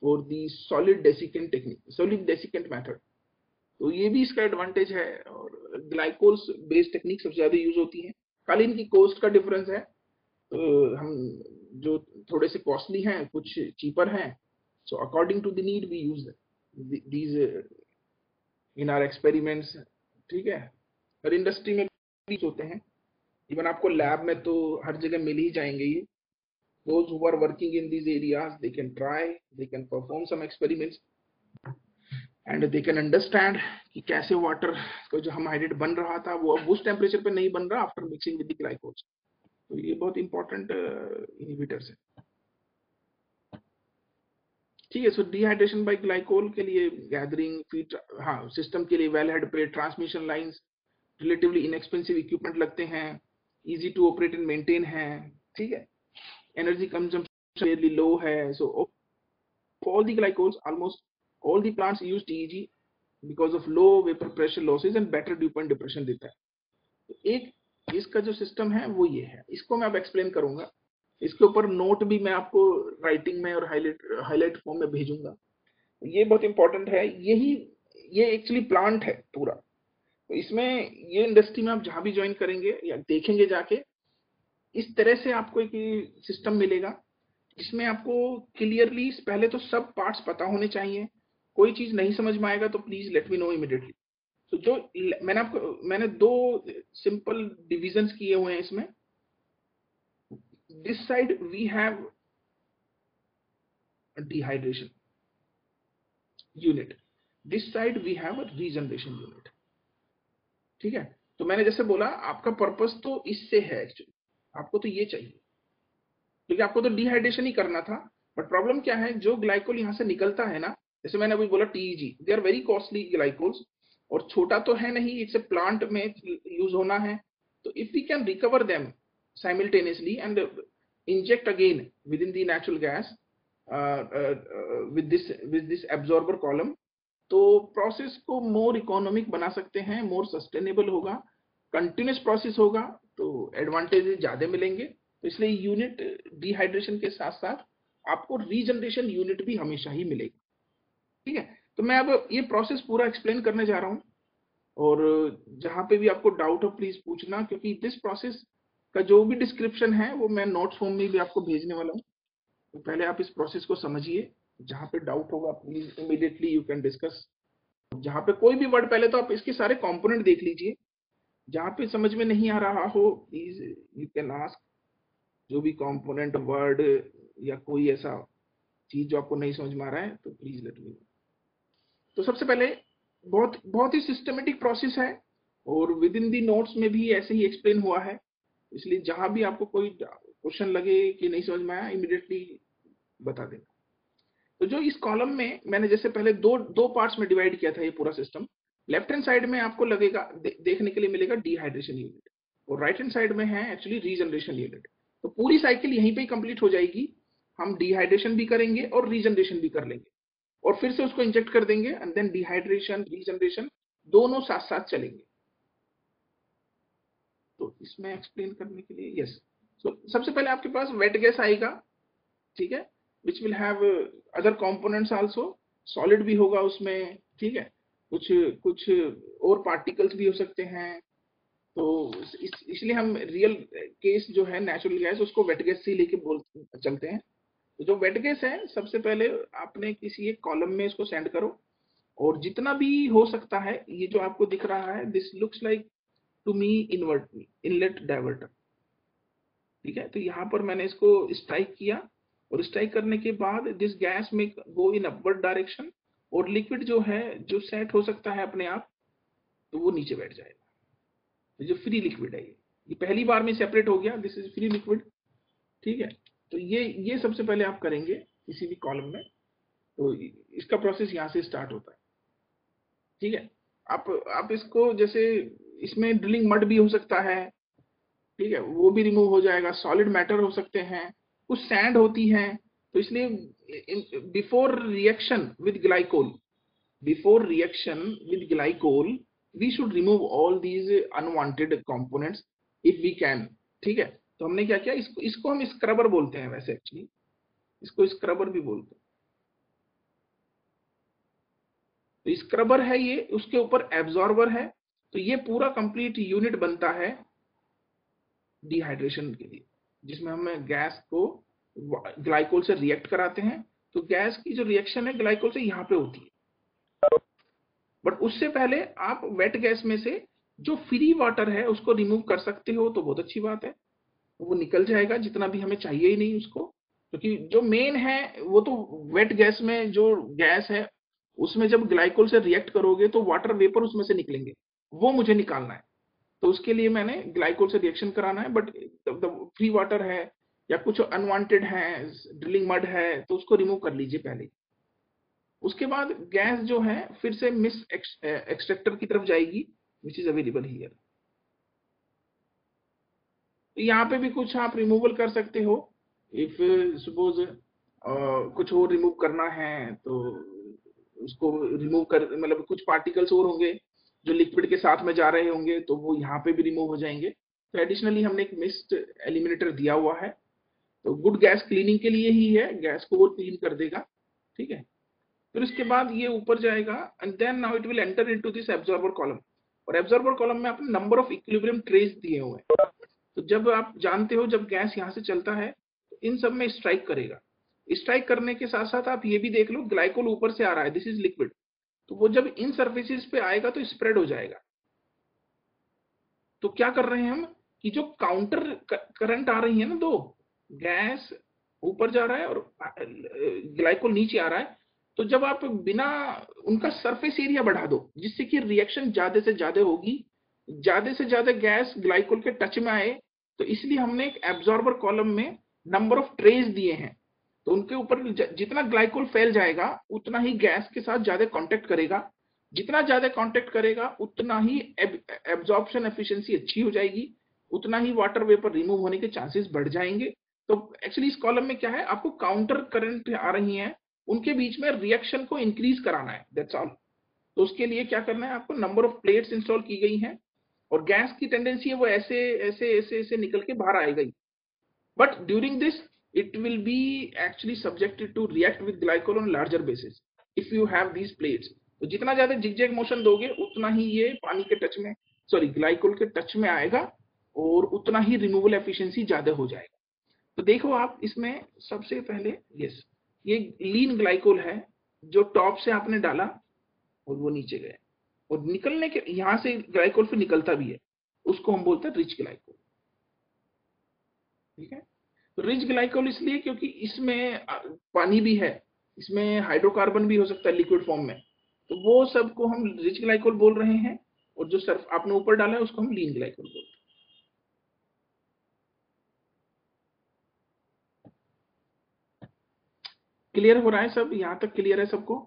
[SPEAKER 1] for the solid desiccant technique, solid desiccant method। तो ये भी इसका एडवांटेज है, और ग्लाइकोल्स बेस्ड टेक्निक सबसे ज्यादा यूज होती है। खाली इनकी कॉस्ट का डिफरेंस है, तो हम जो थोड़े से कॉस्टली हैं, कुछ चीपर हैं, so according to the need we use these in our experiments, ठीक है। और इंडस्ट्री में भी होते हैं, इवन आपको लैब में तो हर जगह मिल ही जाएंगे ये। Those who are working in these areas, they can try, they can perform some experiments and they can understand कि कैसे वाटर को जो हम हाइड्रेट बन रहा था वो अब उस टेम्परेचर पे नहीं बन रहा after mixing with the glycols. तो ये बहुत इंपॉर्टेंट इनहिबिटर्स है, ठीक है। सो डिहाइड्रेशन बाय ग्लाइकोल के लिए गैदरिंग फीड, हाँ, सिस्टम के लिए वेल हेड पे transmission lines, relatively inexpensive equipment लगते हैं, easy to operate and maintain है, ठीक है। एनर्जी कंजम्पशन रियली लो है। सो all the glycols, almost all the plants use TEG because of low vapor pressure losses and better dew point depression देता है। तो एक इसका जो सिस्टम है वो ये है, इसको मैं अब एक्सप्लेन करूंगा। इसके ऊपर नोट भी मैं आपको राइटिंग में और हाईलाइट फॉर्म में भेजूंगा। ये बहुत इंपॉर्टेंट है, ये एक्चुअली प्लांट है पूरा। तो इसमें ये इंडस्ट्री में आप जहां भी ज्वाइन करेंगे या देखेंगे जाके, इस तरह से आपको एक सिस्टम मिलेगा इसमें आपको क्लियरली पहले तो सब पार्ट्स पता होने चाहिए। कोई चीज नहीं समझ में आएगा तो please let me know immediately. तो जो मैंने दो सिंपल डिविजन्स किए हुए हैं इसमें। This side we have dehydration unit, this side we have regeneration unit, ठीक है। तो मैंने जैसे बोला आपका पर्पस तो इससे है एक्चुअली, आपको तो ये चाहिए क्योंकि आपको तो डिहाइड्रेशन ही करना था। बट प्रॉब्लम क्या है, जो ग्लाइकोल यहाँ से निकलता है ना, जैसे मैंने अभी बोला TEG, they are very costly glycols, और छोटा तो है नहीं, इट्स ए प्लांट में यूज होना है। तो if we can recover them simultaneously and inject again with in the natural gas with this absorber column, तो प्रोसेस को मोर इकोनॉमिक बना सकते हैं, मोर सस्टेनेबल होगा, कंटिन्यूस प्रोसेस होगा, तो एडवांटेजेस ज्यादा मिलेंगे। तो इसलिए यूनिट डिहाइड्रेशन के साथ साथ आपको रीजनरेशन यूनिट भी हमेशा ही मिलेगा, ठीक है। तो मैं अब ये प्रोसेस पूरा एक्सप्लेन करने जा रहा हूँ, और जहां पे भी आपको डाउट हो प्लीज पूछना, क्योंकि दिस प्रोसेस का जो भी डिस्क्रिप्शन है वो मैं नोट्स फॉर्म में भी आपको भेजने वाला हूँ। तो पहले आप इस प्रोसेस को समझिए, जहां पे डाउट होगा please immediately you can discuss. जहां पे कोई भी वर्ड, पहले तो आप इसके सारे कंपोनेंट देख लीजिए, जहां पे समझ में नहीं आ रहा हो प्लीज यू कैन आस्क, जो भी कंपोनेंट वर्ड या कोई ऐसा चीज जो आपको नहीं समझ में आ रहा है तो प्लीज लेट मी नो। तो सबसे पहले बहुत बहुत ही सिस्टमेटिक प्रोसेस है और विद इन दी नोट्स में भी ऐसे ही एक्सप्लेन हुआ है, इसलिए जहां भी आपको कोई क्वेश्चन लगे कि नहीं समझ में आया इमीडिएटली बता देना। तो जो इस कॉलम में मैंने जैसे पहले दो दो पार्ट्स में डिवाइड किया था ये पूरा सिस्टम, लेफ्ट हैंड साइड में आपको लगेगा देखने के लिए मिलेगा डिहाइड्रेशन यूनिट और राइट हैंड साइड में है एक्चुअली रीजनरेशन यूनिट। तो पूरी साइकिल यहीं पे ही कंप्लीट हो जाएगी, हम डिहाइड्रेशन भी करेंगे और रीजनरेशन भी कर लेंगे और फिर से उसको इंजेक्ट कर देंगे एंड देन डिहाइड्रेशन रीजनरेशन दोनों साथ साथ चलेंगे। तो इसमें एक्सप्लेन करने के लिए यस, सो सबसे पहले आपके पास वेट गैस आएगा, ठीक है, which will have other components also, solid भी होगा उसमें, ठीक है, कुछ कुछ और पार्टिकल्स भी हो सकते हैं। तो इसलिए हम रियल केस जो है नेचुरल गैस उसको वेट गैस से लेके बोल चलते हैं। तो जो वेट गैस है सबसे पहले आपने किसी एक कॉलम में इसको सेंड करो और जितना भी हो सकता है, ये जो आपको दिख रहा है this looks like to me inlet diverter, ठीक है। तो यहाँ पर मैंने इसको स्ट्राइक किया और स्ट्राइक करने के बाद दिस गैस में गो इन अपवर्ड डायरेक्शन और लिक्विड जो है जो सेट हो सकता है अपने आप, तो वो नीचे बैठ जाएगा। तो जो फ्री लिक्विड है ये पहली बार में सेपरेट हो गया, दिस इज फ्री लिक्विड, ठीक है। तो ये सबसे पहले आप करेंगे किसी भी कॉलम में, तो इसका प्रोसेस यहाँ से स्टार्ट होता है, ठीक है। आप इसको जैसे इसमें ड्रिलिंग मड भी हो सकता है, ठीक है, वो भी रिमूव हो जाएगा, सॉलिड मैटर हो सकते हैं, कुछ सैंड होती है। तो इसलिए before reaction with glycol before reaction with glycol we should remove all these unwanted components if we can, ठीक है। तो हमने क्या किया, इसको हम स्क्रबर बोलते हैं, वैसे एक्चुअली इसको स्क्रबर भी बोलते हैं। तो स्क्रबर है ये, उसके ऊपर एब्जॉर्बर है, तो ये पूरा कंप्लीट यूनिट बनता है डिहाइड्रेशन के लिए, जिसमें हम गैस को ग्लाइकोल से रिएक्ट कराते हैं। तो गैस की जो रिएक्शन है ग्लाइकोल से यहाँ पे होती है, बट उससे पहले आप वेट गैस में से जो फ्री वाटर है उसको रिमूव कर सकते हो तो बहुत अच्छी बात है, वो निकल जाएगा, जितना भी हमें चाहिए ही नहीं उसको, क्योंकि जो मेन है वो तो वेट गैस में जो गैस है उसमें जब ग्लाइकोल से रिएक्ट करोगे तो वाटर वेपर उसमें से निकलेंगे, वो मुझे निकालना है। तो उसके लिए मैंने ग्लाइकोल से रिएक्शन कराना है, बट फ्री वाटर है या कुछ अनवांटेड है, ड्रिलिंग मड है, तो उसको रिमूव कर लीजिए पहले। उसके बाद गैस जो है फिर से मिस एक्सट्रैक्टर की तरफ जाएगी विच इज अवेलेबल हियर। यहाँ पे भी कुछ आप रिमूवल कर सकते हो, इफ सपोज कुछ और रिमूव करना है तो उसको रिमूव कर, मतलब कुछ पार्टिकल्स और होंगे जो लिक्विड के साथ में जा रहे होंगे तो वो यहाँ पे भी रिमूव हो जाएंगे। तो एडिशनली हमने एक मिस्ट एलिमिनेटर दिया हुआ है, तो गुड गैस क्लीनिंग के लिए ही है, गैस को वो क्लीन कर देगा, ठीक है। फिर उसके बाद ये ऊपर जाएगा and then now it will enter into this absorber column, और एब्जॉर्बर कॉलम में आपने नंबर ऑफ इक्विलिब्रियम ट्रेस दिए हुए हैं। तो जब आप जानते हो जब गैस यहाँ से चलता है तो इन सब में स्ट्राइक करेगा, स्ट्राइक करने के साथ साथ आप ये भी देख लो ग्लाइकोल ऊपर से आ रहा है, दिस इज लिक्विड, तो वो जब इन सर्फेसिस पे आएगा तो स्प्रेड हो जाएगा। तो क्या कर रहे हैं हम कि जो काउंटर करंट आ रही है ना, दो गैस ऊपर जा रहा है और ग्लाइकोल नीचे आ रहा है, तो जब आप बिना उनका सरफेस एरिया बढ़ा दो जिससे कि रिएक्शन ज्यादा से ज्यादा होगी, ज्यादा से ज्यादा गैस ग्लाइकोल के टच में आए, तो इसलिए हमने एक एब्जॉर्बर कॉलम में नंबर ऑफ ट्रेस दिए हैं। तो उनके ऊपर जितना ग्लाइकोल फैल जाएगा उतना ही गैस के साथ ज्यादा कांटेक्ट करेगा, जितना ज्यादा कांटेक्ट करेगा उतना ही एब्जॉर्प्शन एफिशिएंसी अच्छी हो जाएगी, उतना ही वाटर वेपर रिमूव होने के चांसेस बढ़ जाएंगे। तो एक्चुअली इस कॉलम में क्या है, आपको काउंटर करंट आ रही हैं उनके बीच में रिएक्शन को इंक्रीज कराना है, दैट्स ऑल। तो उसके लिए क्या करना है, आपको नंबर ऑफ प्लेट्स इंस्टॉल की गई हैं और गैस की टेंडेंसी है वो ऐसे ऐसे ऐसे ऐसे निकल के बाहर आएगा ही, but during this it will be actually subjected to react with glycol on larger basis if you have these plates। तो जितना ज्यादा जिगजैग मोशन दोगे उतना ही ये पानी के टच में, सॉरी ग्लाइकोल के टच में आएगा और उतना ही रिमूवल एफिशिएंसी ज्यादा हो जाएगा। तो देखो आप इसमें सबसे पहले यस, ये लीन ग्लाइकोल है जो टॉप से आपने डाला और वो नीचे गया और निकलने के यहां से ग्लाइकोल फिर निकलता भी है, उसको हम बोलते हैं रिच ग्लाइकोल, ठीक है। रिच ग्लाइकोल इसलिए क्योंकि इसमें पानी भी है, इसमें हाइड्रोकार्बन भी हो सकता है लिक्विड फॉर्म में, तो वो सब को हम रिच ग्लाइकोल बोल रहे हैं, और जो सर्फ आपने ऊपर डाला है उसको हम लीन ग्लाइकोल बोलते हैं। क्लियर हो रहा है सब, यहाँ तक क्लियर है सबको?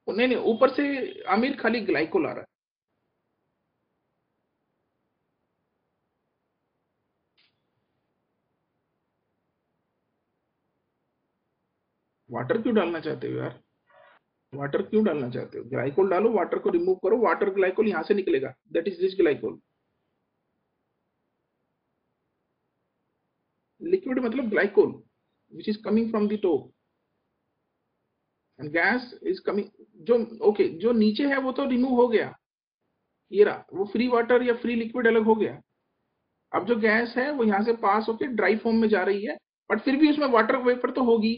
[SPEAKER 1] नहीं नहीं, ऊपर से आमिर खाली ग्लाइकोल आ रहा है। वाटर क्यों डालना चाहते हो यार? वाटर क्यों डालना चाहते हो? ग्लाइकोल डालो, वाटर को रिमूव करो, वाटर ग्लाइकोल यहाँ से निकलेगा, that is rich glycol. Liquid मतलब glycol which is coming from the top, and gas is coming, जो ओके जो नीचे है वो तो रिमूव हो गया, ये रहा वो फ्री वाटर या फ्री लिक्विड अलग हो गया। अब जो गैस है वो यहाँ से पास होके ड्राई फॉर्म में जा रही है, बट फिर भी उसमें वाटर वेपर तो होगी,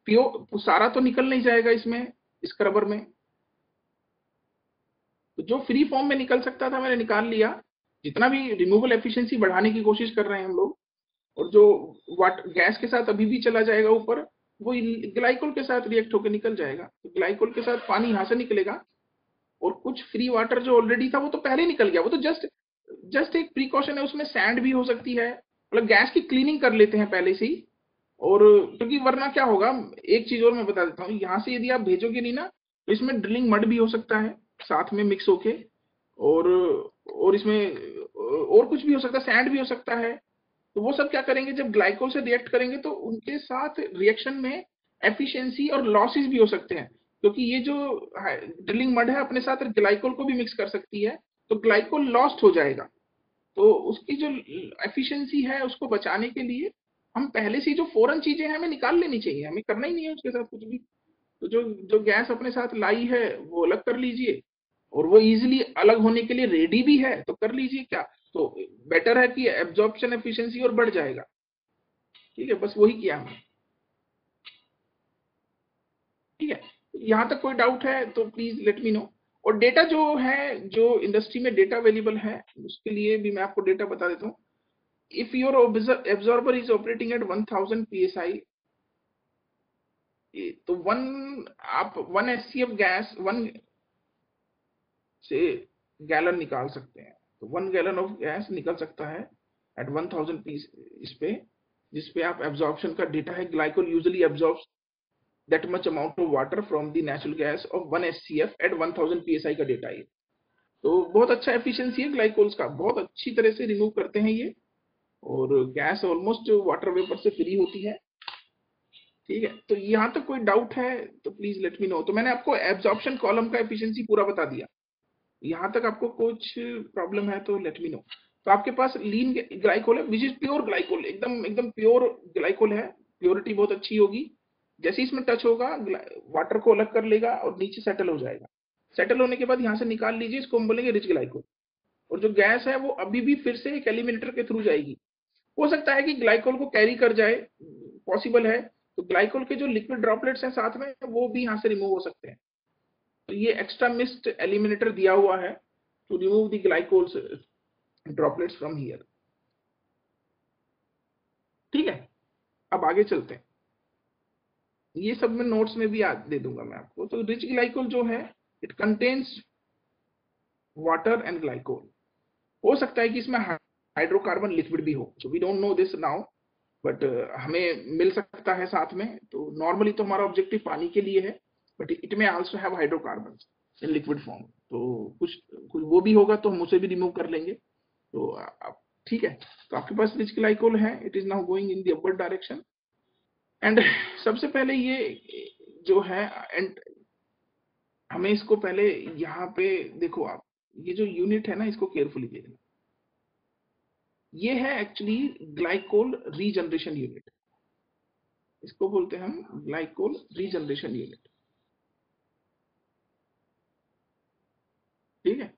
[SPEAKER 1] प्योर सारा तो निकल नहीं जाएगा इसमें, स्क्रबर में। तो जो फ्री फॉर्म में निकल सकता था मैंने निकाल लिया, जितना भी रिमूवल एफिशिएंसी बढ़ाने की कोशिश कर रहे हैं हम लोग, और जो वाट गैस के साथ अभी भी चला जाएगा ऊपर, वो ग्लाइकोल के साथ रिएक्ट होकर निकल जाएगा, तो ग्लाइकोल के साथ पानी यहाँ से निकलेगा, और कुछ फ्री वाटर जो ऑलरेडी था वो तो पहले निकल गया, वो तो जस्ट जस्ट एक प्रिकॉशन है, उसमें सैंड भी हो सकती है, मतलब गैस की क्लीनिंग कर लेते हैं पहले से ही। और क्योंकि वरना क्या होगा, एक चीज और मैं बता देता हूँ, यहाँ से यदि आप भेजोगे नहीं ना, तो इसमें ड्रिलिंग मड भी हो सकता है साथ में मिक्स होके, और इसमें और कुछ भी हो सकता है, सैंड भी हो सकता है। तो वो सब क्या करेंगे, जब ग्लाइकोल से रिएक्ट करेंगे तो उनके साथ रिएक्शन में एफिशिएंसी और लॉसेस भी हो सकते हैं, क्योंकि ये जो ड्रिलिंग मड है अपने साथ ग्लाइकोल को भी मिक्स कर सकती है, तो ग्लाइकोल लॉस्ट हो जाएगा। तो उसकी जो एफिशिएंसी है उसको बचाने के लिए हम पहले से ही जो फॉरेन चीजें हैं हमें निकाल लेनी चाहिए, हमें करना ही नहीं है उसके साथ कुछ भी। तो जो जो गैस अपने साथ लाई है वो अलग कर लीजिए, और वो इजीली अलग होने के लिए रेडी भी है तो कर लीजिए, क्या तो बेटर है कि एब्जॉर्प्शन एफिशिएंसी और बढ़ जाएगा। ठीक है, बस वही किया हमने। ठीक है, यहाँ तक कोई डाउट है तो प्लीज लेट मी नो। और डेटा जो है, जो इंडस्ट्री में डेटा अवेलेबल है, उसके लिए भी मैं आपको डेटा बता देता हूँ। If your absorber is operating at 1000 psi, तो आप 1 SCF गैस 1 गैलन निकाल सकते हैं, तो 1 गैलन ऑफ गैस निकल सकता है एट 1000 पी इस पे, जिस पे आप एब्जॉर्प्शन का डेटा है, glycol usually absorbs that much amount of water from the natural gas of 1 SCF at 1000 psi का डेटा है। तो बहुत अच्छा एफिशिएंसी है ग्लाइकोल्स का, बहुत अच्छी तरह से रिमूव करते हैं ये, और गैस ऑलमोस्ट वाटर वेपर से फ्री होती है। ठीक है, तो यहाँ तक कोई डाउट है तो प्लीज लेट मी नो। तो मैंने आपको एब्जॉर्प्शन कॉलम का एफिशिएंसी पूरा बता दिया, यहाँ तक आपको कुछ प्रॉब्लम है तो लेट मी नो। तो आपके पास लीन ग्लाइकोल है विच इज प्योर ग्लाइकोल, एकदम एकदम प्योर ग्लाइकोल है, प्योरिटी बहुत अच्छी होगी। जैसे इसमें टच होगा वाटर को अलग कर लेगा और नीचे सेटल हो जाएगा, सेटल होने के बाद यहाँ से निकाल लीजिए, इसको हम बोलेंगे रिच ग्लाइकोल। और जो गैस है वो अभी भी फिर से एक एलिमिनेटर के थ्रू जाएगी, हो सकता है कि ग्लाइकोल को कैरी कर जाए, पॉसिबल है, तो ग्लाइकोल के जो लिक्विड ड्रॉपलेट्स हैं साथ में वो भी यहाँ से रिमूव हो सकते हैं। तो ये एक्स्ट्रा मिस्ट एलिमिनेटर दिया हुआ है to remove the glycols droplets from here. ठीक है, अब आगे चलते हैं, ये सब मैं नोट्स में भी दे दूंगा मैं आपको। तो रिच ग्लाइकोल जो है, it contains water and glycol. हो सकता है कि इसमें हाइड्रोकार्बन लिक्विड भी हो, so we don't know this now, but हमें मिल सकता है साथ में। तो नॉर्मली तो हमारा ऑब्जेक्टिव पानी के लिए है, बट इट में also have hydrocarbon in liquid form, तो कुछ वो भी होगा तो हम उसे भी रिमूव कर लेंगे। तो ठीक है, तो आपके पास रिच ग्लाइकोल है, it is now going in the upward direction. And सबसे पहले ये जो है, एंड हमें इसको पहले यहाँ पे देखो आप, ये जो यूनिट है ना इसको केयरफुली देखना, ये है एक्चुअली ग्लाइकोल रीजनरेशन यूनिट, इसको बोलते हैं हम ग्लाइकोल रीजनरेशन यूनिट। ठीक है,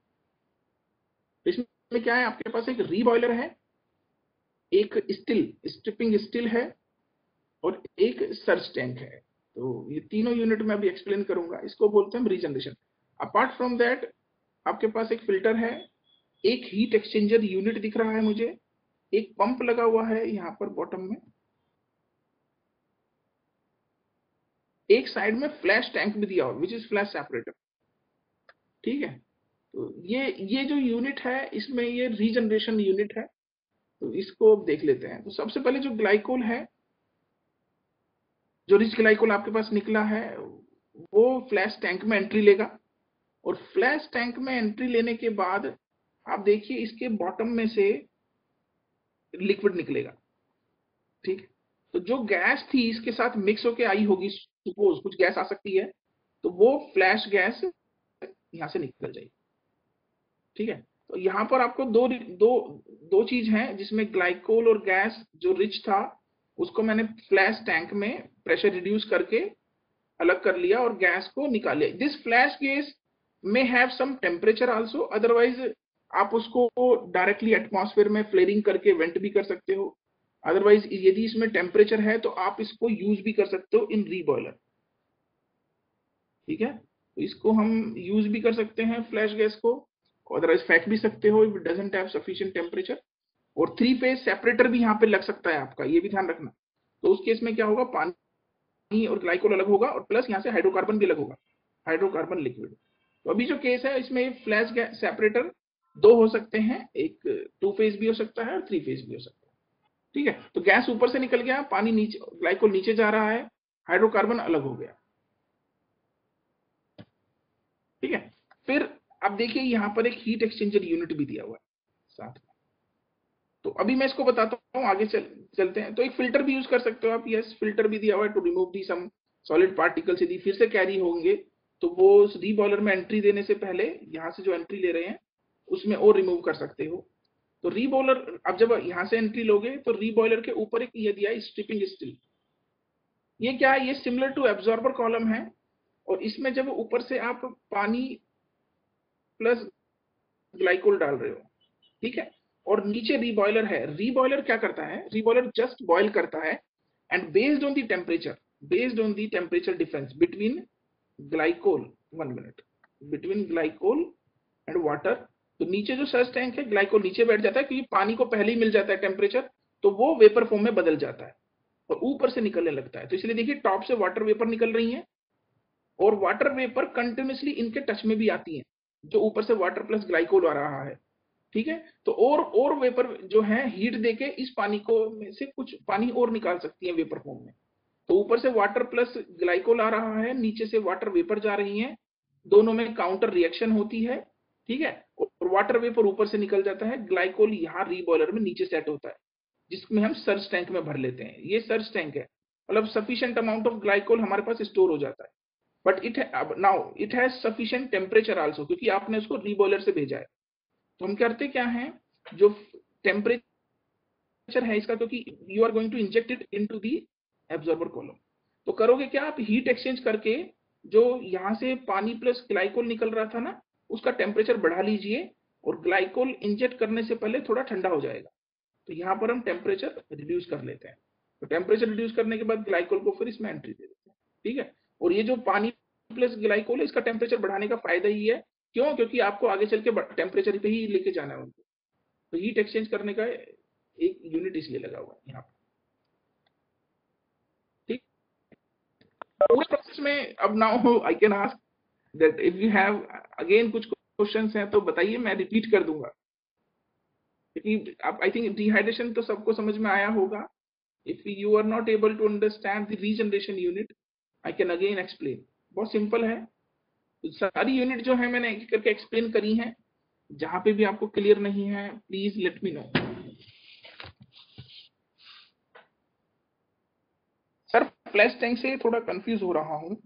[SPEAKER 1] इसमें क्या है, आपके पास एक रीबॉयलर है, एक स्टिल स्ट्रिपिंग स्टिल है, और एक सर्च टैंक है। तो ये तीनों यूनिट में अभी एक्सप्लेन करूंगा, इसको बोलते हैं रीजनरेशन। अपार्ट फ्रॉम दैट आपके पास एक फिल्टर है, एक हीट एक्सचेंजर यूनिट दिख रहा है मुझे, एक पंप लगा हुआ है यहाँ पर बॉटम में, एक साइड में फ्लैश टैंक भी दिया हुआ विच इज फ्लैश सेपरेटर। ठीक है, तो ये जो यूनिट है इसमें ये रीजनरेशन यूनिट है, तो इसको अब देख लेते हैं। तो सबसे पहले जो ग्लाइकोल है, जो रिच ग्लाइकोल आपके पास निकला है वो फ्लैश टैंक में एंट्री लेगा, और फ्लैश टैंक में एंट्री लेने के बाद आप देखिए इसके बॉटम में से लिक्विड निकलेगा। ठीक, तो जो गैस थी इसके साथ मिक्स होके आई होगी, सपोज कुछ गैस आ सकती है, तो वो फ्लैश गैस यहां से निकल जाएगी। ठीक है, तो यहाँ पर आपको दो चीज है जिसमें ग्लाइकोल और गैस जो रिच था उसको मैंने फ्लैश टैंक में प्रेशर रिड्यूस करके अलग कर लिया और गैस को निकाल लिया। दिस फ्लैश गैस में have some temperature also, otherwise आप उसको डायरेक्टली एटमॉस्फेयर में फ्लेयरिंग करके वेंट भी कर सकते हो, अदरवाइज यदि इसमें टेम्परेचर है तो आप इसको यूज भी कर सकते हो इन रीबॉयलर। ठीक है, तो इसको हम यूज भी कर सकते हैं फ्लैश गैस को, अदरवाइज फेंक भी सकते हो if it doesn't have sufficient temperature. और 3 फेज सेपरेटर भी यहाँ पे लग सकता है आपका, ये भी ध्यान रखना। तो उस केस में क्या होगा, पानी और ग्लाइकोल अलग होगा और प्लस यहाँ से हाइड्रोकार्बन भी अलग होगा, हाइड्रोकार्बन लिक्विड। तो अभी जो केस है इसमें फ्लैश गैस सेपरेटर दो हो सकते हैं, एक 2 फेज भी हो सकता है और 3 फेज भी हो सकता है। ठीक है, तो गैस ऊपर से निकल गया, पानी नीचे, ग्लाइकोल नीचे जा रहा है, हाइड्रोकार्बन अलग हो गया। ठीक है, फिर अब देखिए यहाँ पर एक हीट एक्सचेंजर यूनिट भी दिया हुआ है साथ में। तो अभी मैं इसको बताता हूँ, आगे चलते हैं। तो एक फिल्टर भी यूज कर सकते हो आप, यस फिल्टर भी दिया हुआ है to remove the some solid particles, यदि फिर से कैरी होंगे तो वो रीबॉयलर में एंट्री देने से पहले यहाँ से जो एंट्री ले रहे हैं उसमें और रिमूव कर सकते हो। तो रीबॉयलर, अब जब यहाँ से एंट्री लोगे तो रीबॉयलर के ऊपर एक ये दिया है स्ट्रिपिंग स्टील। ये क्या है, ये सिमिलर टू एब्जॉर्बर कॉलम है, और इसमें जब ऊपर से आप पानी प्लस ग्लाइकोल डाल रहे हो, ठीक है, और नीचे रीबॉयलर है। रीबॉयलर क्या करता है, रीबॉयलर जस्ट बॉयल करता है, and based on the temperature difference between glycol, 1 minute, between glycol and water, तो नीचे जो सर्च टैंक है ग्लाइकोल नीचे बैठ जाता है क्योंकि पानी को पहले ही मिल जाता है टेम्परेचर, तो वो वेपर फॉर्म में बदल जाता है और ऊपर से निकलने लगता है। तो इसलिए देखिए टॉप से वाटर वेपर निकल रही है, और वाटर वेपर कंटिन्यूसली इनके टच में भी आती है, जो ऊपर से वाटर प्लस ग्लाइकोल आ रहा है। ठीक है, तो और वेपर जो है हीट देके इस पानी को में से कुछ पानी और निकाल सकती है वेपर फॉर्म में। तो ऊपर से वाटर प्लस ग्लाइकोल आ रहा है, नीचे से वाटर वेपर जा रही है, दोनों में काउंटर रिएक्शन होती है। ठीक है, और वाटर वेपर ऊपर से निकल जाता है, ग्लाइकोल यहाँ रीबॉयलर में नीचे सेट होता है, जिसमें हम सर्ज टैंक में भर लेते हैं। ये सर्ज टैंक है, मतलब सफिशिएंट अमाउंट ऑफ ग्लाइकोल हमारे पास स्टोर हो जाता है, but now it has sufficient temperature also, क्योंकि आपने उसको रीबॉयलर से भेजा है। तो हम करते क्या है, जो टेम्परेचर है इसका, क्योंकि you are going to inject it into the absorber column, तो करोगे क्या, आप हीट एक्सचेंज करके जो यहाँ से पानी प्लस ग्लाइकोल निकल रहा था ना, उसका टेम्परेचर बढ़ा लीजिए, और ग्लाइकोल इंजेक्ट करने से पहले थोड़ा ठंडा हो जाएगा। तो यहाँ पर हम टेम्परेचर रिड्यूस कर लेते हैं, तो टेम्परेचर रिड्यूस करने के बाद ग्लाइकोल को फिर इसमें एंट्री दे देते हैं। ठीक है, और ये जो पानी प्लस ग्लाइकोल है इसका टेम्परेचर बढ़ाने का फायदा ही है, क्यों, क्योंकि आपको आगे चल के टेम्परेचर पे ही लेके जाना है उनको, तो हीट एक्सचेंज करने का एक यूनिट इसलिए लगा हुआ है यहाँ पर। ठीक, पूरे प्रोसेस में अब now I can ask that if you have again कुछ क्वेश्चंस हैं तो बताइए, मैं रिपीट कर दूंगा, क्योंकि आप, आई थिंक डिहाइड्रेशन तो सबको समझ में आया होगा। If you are not able to understand the regeneration unit, I can again explain, बहुत सिंपल है। तो सारी यूनिट जो है मैंने एक करके एक्सप्लेन करी है, जहां पे भी आपको क्लियर नहीं है please let me know. Sir flash tank से थोड़ा कंफ्यूज हो रहा हूँ,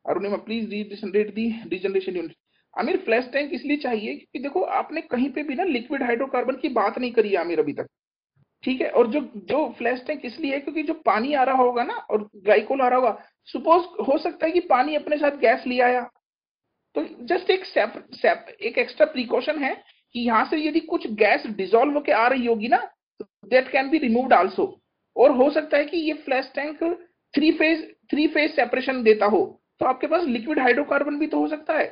[SPEAKER 1] Arunima please read the regeneration unit. Aamir flash tank इसलिए चाहिए क्योंकि देखो आपने कहीं पे भी ना लिक्विड हाइड्रोकार्बन की बात नहीं करी है आमिर अभी तक। ठीक है, और जो जो फ्लैश टैंक इसलिए है क्योंकि जो पानी आ रहा होगा ना और ग्लाइकोल आ रहा होगा, सपोज हो सकता है कि पानी अपने साथ गैस ले आया, तो जस्ट एक एक्स्ट्रा प्रिकॉशन है कि यहाँ से यदि कुछ गैस डिजोल्व होकर आ रही होगी ना, that can be removed also. और हो सकता है कि ये flash tank three phase separation देता हो, तो आपके पास लिक्विड हाइड्रोकार्बन भी तो हो सकता है।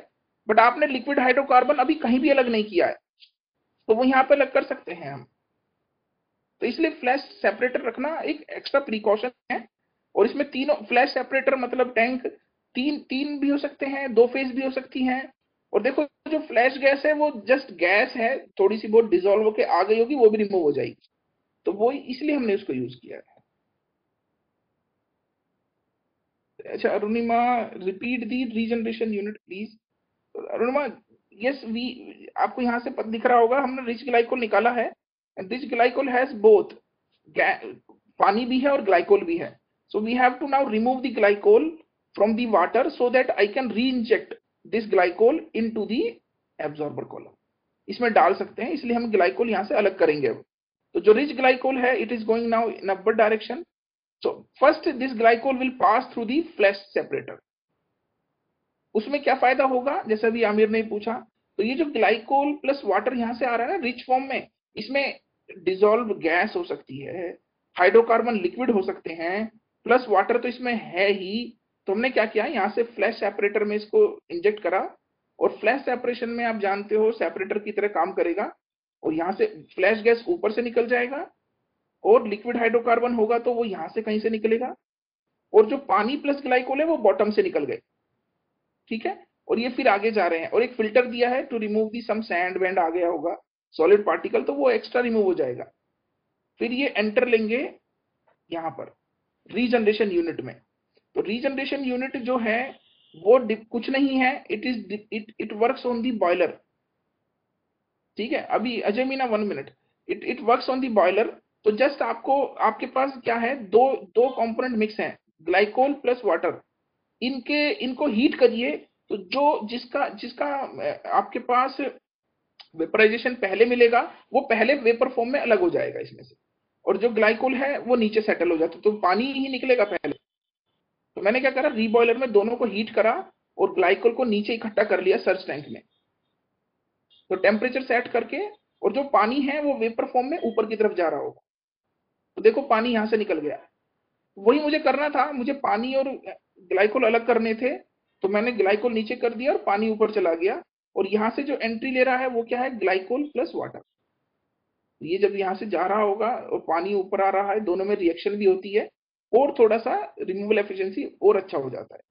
[SPEAKER 1] बट आपने लिक्विड हाइड्रोकार्बन अभी कहीं भी अलग नहीं किया है, तो वो यहाँ पे अलग कर सकते हैं हम। तो इसलिए फ्लैश सेपरेटर रखना एक एक्स्ट्रा प्रिकॉशन है। और इसमें तीनों फ्लैश सेपरेटर मतलब टैंक तीन तीन भी हो सकते हैं, दो फेज भी हो सकती हैं। और देखो जो फ्लैश गैस है वो जस्ट गैस है, थोड़ी सी बहुत डिजोल्व होके आ गई होगी, वो भी रिमूव हो जाएगी। तो वो इसलिए हमने उसको यूज किया है। अच्छा Arunima, repeat the regeneration unit please. Arunima, yes we, आपको यहाँ से दिख रहा होगा हमने रिच ग्लाइकोल निकाला है। रिच ग्लाइकोल हैज बोथ, पानी भी है और ग्लाइकोल भी है। So we have to now remove the glycol from the water so that I can reinject this glycol into the absorber column. इसमें डाल सकते हैं, इसलिए हम ग्लाइकोल यहाँ से अलग करेंगे अब। तो जो रिच ग्लाइकोल है it is going now in upward direction. So first this glycol will pass through the flash separator. उसमें क्या फायदा होगा, जैसे अभी आमिर ने पूछा, तो ये जो ग्लाइकोल प्लस वाटर यहां से आ रहा है ना रिच फॉर्म में, इसमें डिजोल्व गैस हो सकती है, हाइड्रोकार्बन लिक्विड हो सकते हैं, प्लस वाटर तो इसमें है ही। तो हमने क्या किया, यहाँ से फ्लैश सेपरेटर में इसको इंजेक्ट करा। और फ्लैश सेपरेशन में आप जानते हो सेपरेटर की तरह काम करेगा। और यहाँ से फ्लैश गैस ऊपर से निकल जाएगा, और लिक्विड हाइड्रोकार्बन होगा तो वो यहाँ से कहीं से निकलेगा। और जो पानी प्लस ग्लाइकोल है वो बॉटम से निकल गए, ठीक है। और ये फिर आगे जा रहे हैं, और एक फिल्टर दिया है to remove the some sand वैंड आ गया होगा, सॉलिड पार्टिकल, तो वो एक्स्ट्रा रिमूव हो जाएगा। फिर ये एंटर लेंगे यहाँ पर रीजनरेशन यूनिट में। तो रीजनरेशन यूनिट जो है वो कुछ नहीं है, it works on the boiler. ठीक है, अभी Ajay Meena 1 minute, it works on the boiler. तो जस्ट आपको, आपके पास क्या है, दो दो कंपोनेंट मिक्स हैं, ग्लाइकोल प्लस वाटर। इनको हीट करिए, तो जो जिसका जिसका आपके पास वेपराइजेशन पहले मिलेगा वो पहले वेपर फॉर्म में अलग हो जाएगा इसमें से। और जो ग्लाइकोल है वो नीचे सेटल हो जाता है, तो पानी ही निकलेगा पहले। तो मैंने क्या करा, रीबॉयलर में दोनों को हीट करा और ग्लाइकोल को नीचे इकट्ठा कर लिया सर्च टैंक में। तो टेम्परेचर सेट करके, और जो पानी है वो वेपर फॉर्म में ऊपर की तरफ जा रहा होगा। तो देखो पानी यहां से निकल गया। वही मुझे करना था, मुझे पानी और ग्लाइकोल अलग करने थे। तो मैंने ग्लाइकोल नीचे कर दिया और पानी ऊपर चला गया। और यहाँ से जो एंट्री ले रहा है वो क्या है, ग्लाइकोल प्लस वाटर। ये जब यहाँ से जा रहा होगा और पानी ऊपर आ रहा है, दोनों में रिएक्शन भी होती है, और थोड़ा सा रिमूवल एफिशिएंसी और अच्छा हो जाता है।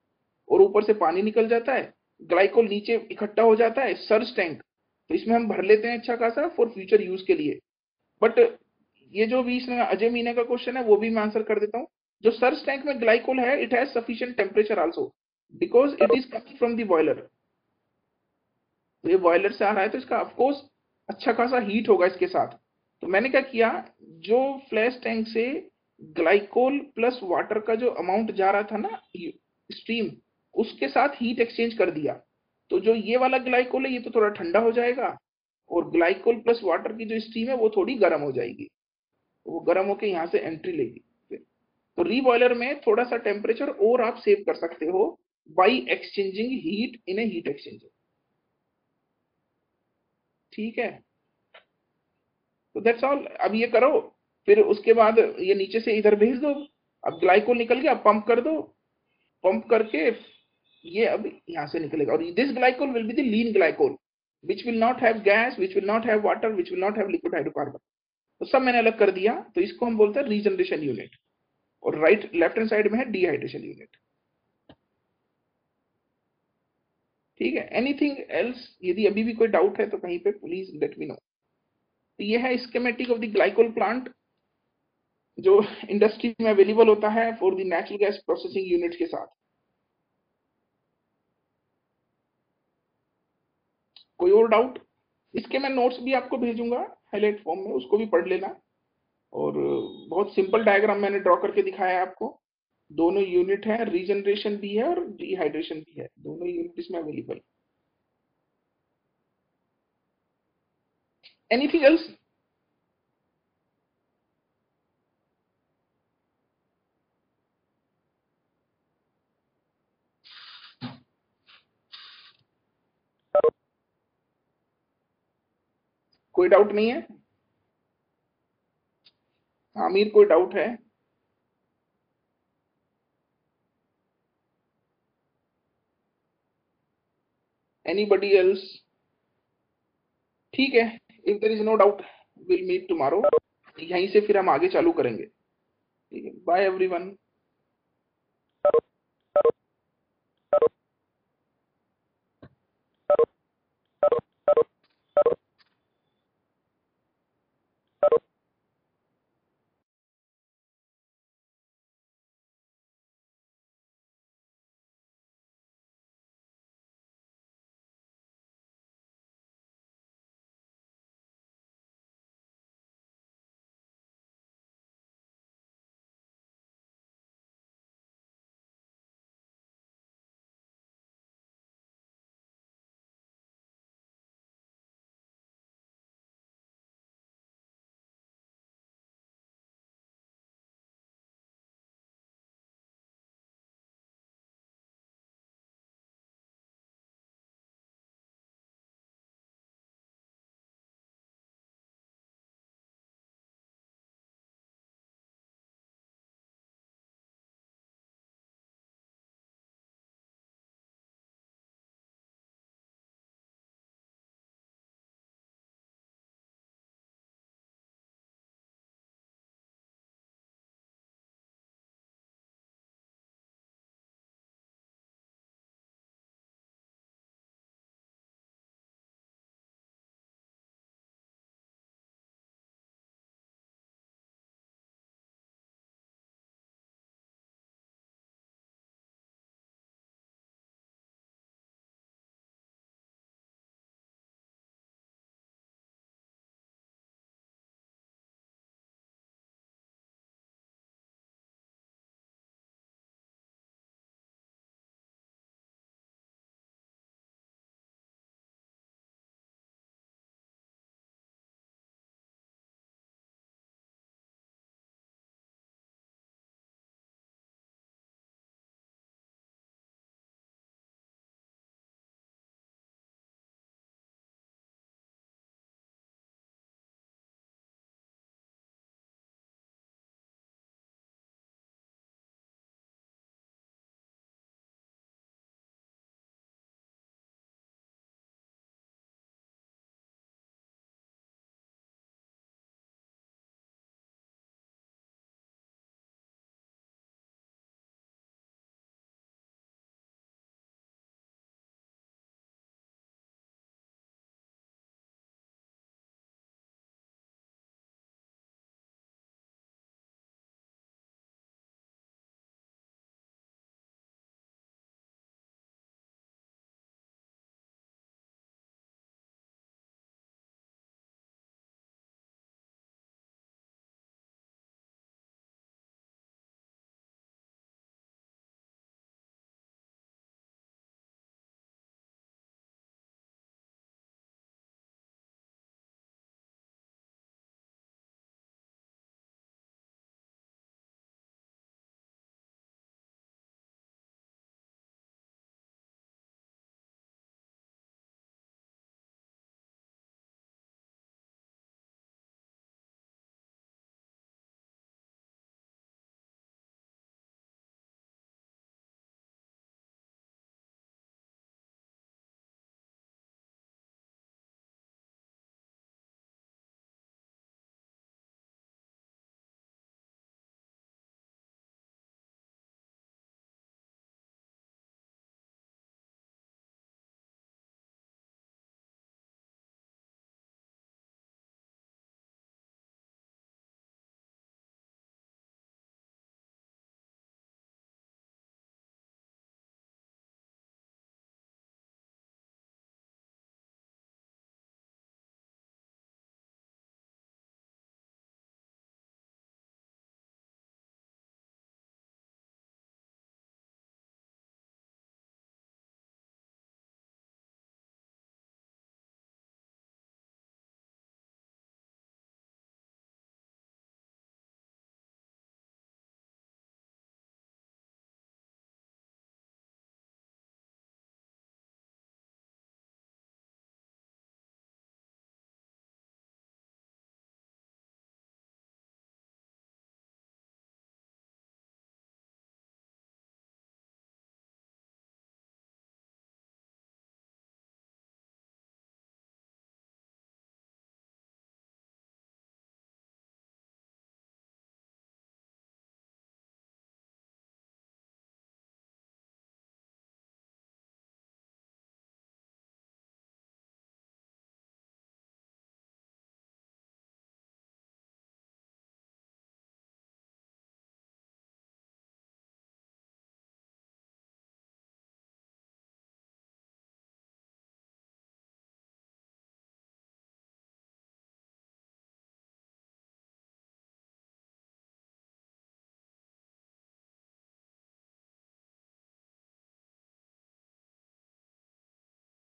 [SPEAKER 1] और ऊपर से पानी निकल जाता है, ग्लाइकोल नीचे इकट्ठा हो जाता है सर्ज टैंक। तो इसमें हम भर लेते हैं अच्छा खासा फॉर फ्यूचर यूज के लिए। बट ये जो भी इसमें अजय मीना का क्वेश्चन है वो भी मैं आंसर कर देता हूँ। जो सर्च टैंक में ग्लाइकोल है it has sufficient temperature also, because it is coming from the boiler. तो ये बॉयलर से आ रहा है तो इसका ऑफकोर्स अच्छा खासा हीट होगा इसके साथ। तो मैंने क्या किया, जो फ्लैश टैंक से ग्लाइकोल प्लस वाटर का जो अमाउंट जा रहा था ना स्ट्रीम, उसके साथ हीट एक्सचेंज कर दिया। तो जो ये वाला ग्लाइकोल है ये तो थोड़ा ठंडा हो जाएगा, और ग्लाइकोल प्लस वाटर की जो स्ट्रीम है वो थोड़ी गर्म हो जाएगी। तो वो गर्म होके यहाँ से एंट्री लेगी फिर। तो रीबॉयलर में थोड़ा सा टेम्परेचर और आप सेव कर सकते हो by exchanging heat in A heat exchanger. ठीक है, तो दैट्स ऑल। अब ये करो, फिर उसके बाद ये नीचे से इधर भेज दो। अब ग्लाइकोल निकल गया, पंप कर दो। पंप करके ये अब यहाँ से निकलेगा, और this glycol will be the lean glycol which will not have gas, which will not have water, which will not have liquid hydrocarbon. तो सब मैंने अलग कर दिया, तो इसको हम बोलते हैं रीजनरेशन यूनिट। और राइट लेफ्ट हैंड साइड में है डिहाइड्रेशन यूनिट। ठीक है, एनीथिंग एल्स, यदि अभी भी कोई डाउट है तो कहीं पे प्लीज लेट मी नो। तो ये है schematic of the glycol plant, जो इंडस्ट्री में अवेलेबल होता है for the natural gas processing unit के साथ। कोई और डाउट? इसके मैं नोट्स भी आपको भेजूंगा हाईलाइट फॉर्म में, उसको भी पढ़ लेना। और बहुत सिंपल डायग्राम मैंने ड्रॉ करके दिखाया है आपको। दोनों यूनिट है, रीजनरेशन भी है और डिहाइड्रेशन भी है, दोनों यूनिट इसमें अवेलेबल। Anything else? कोई डाउट नहीं है? आमिर कोई डाउट है? Anybody else? ठीक है, if there is no doubt will meet tomorrow. यहीं से फिर हम आगे चालू करेंगे। ठीक है, बाय एवरीवन।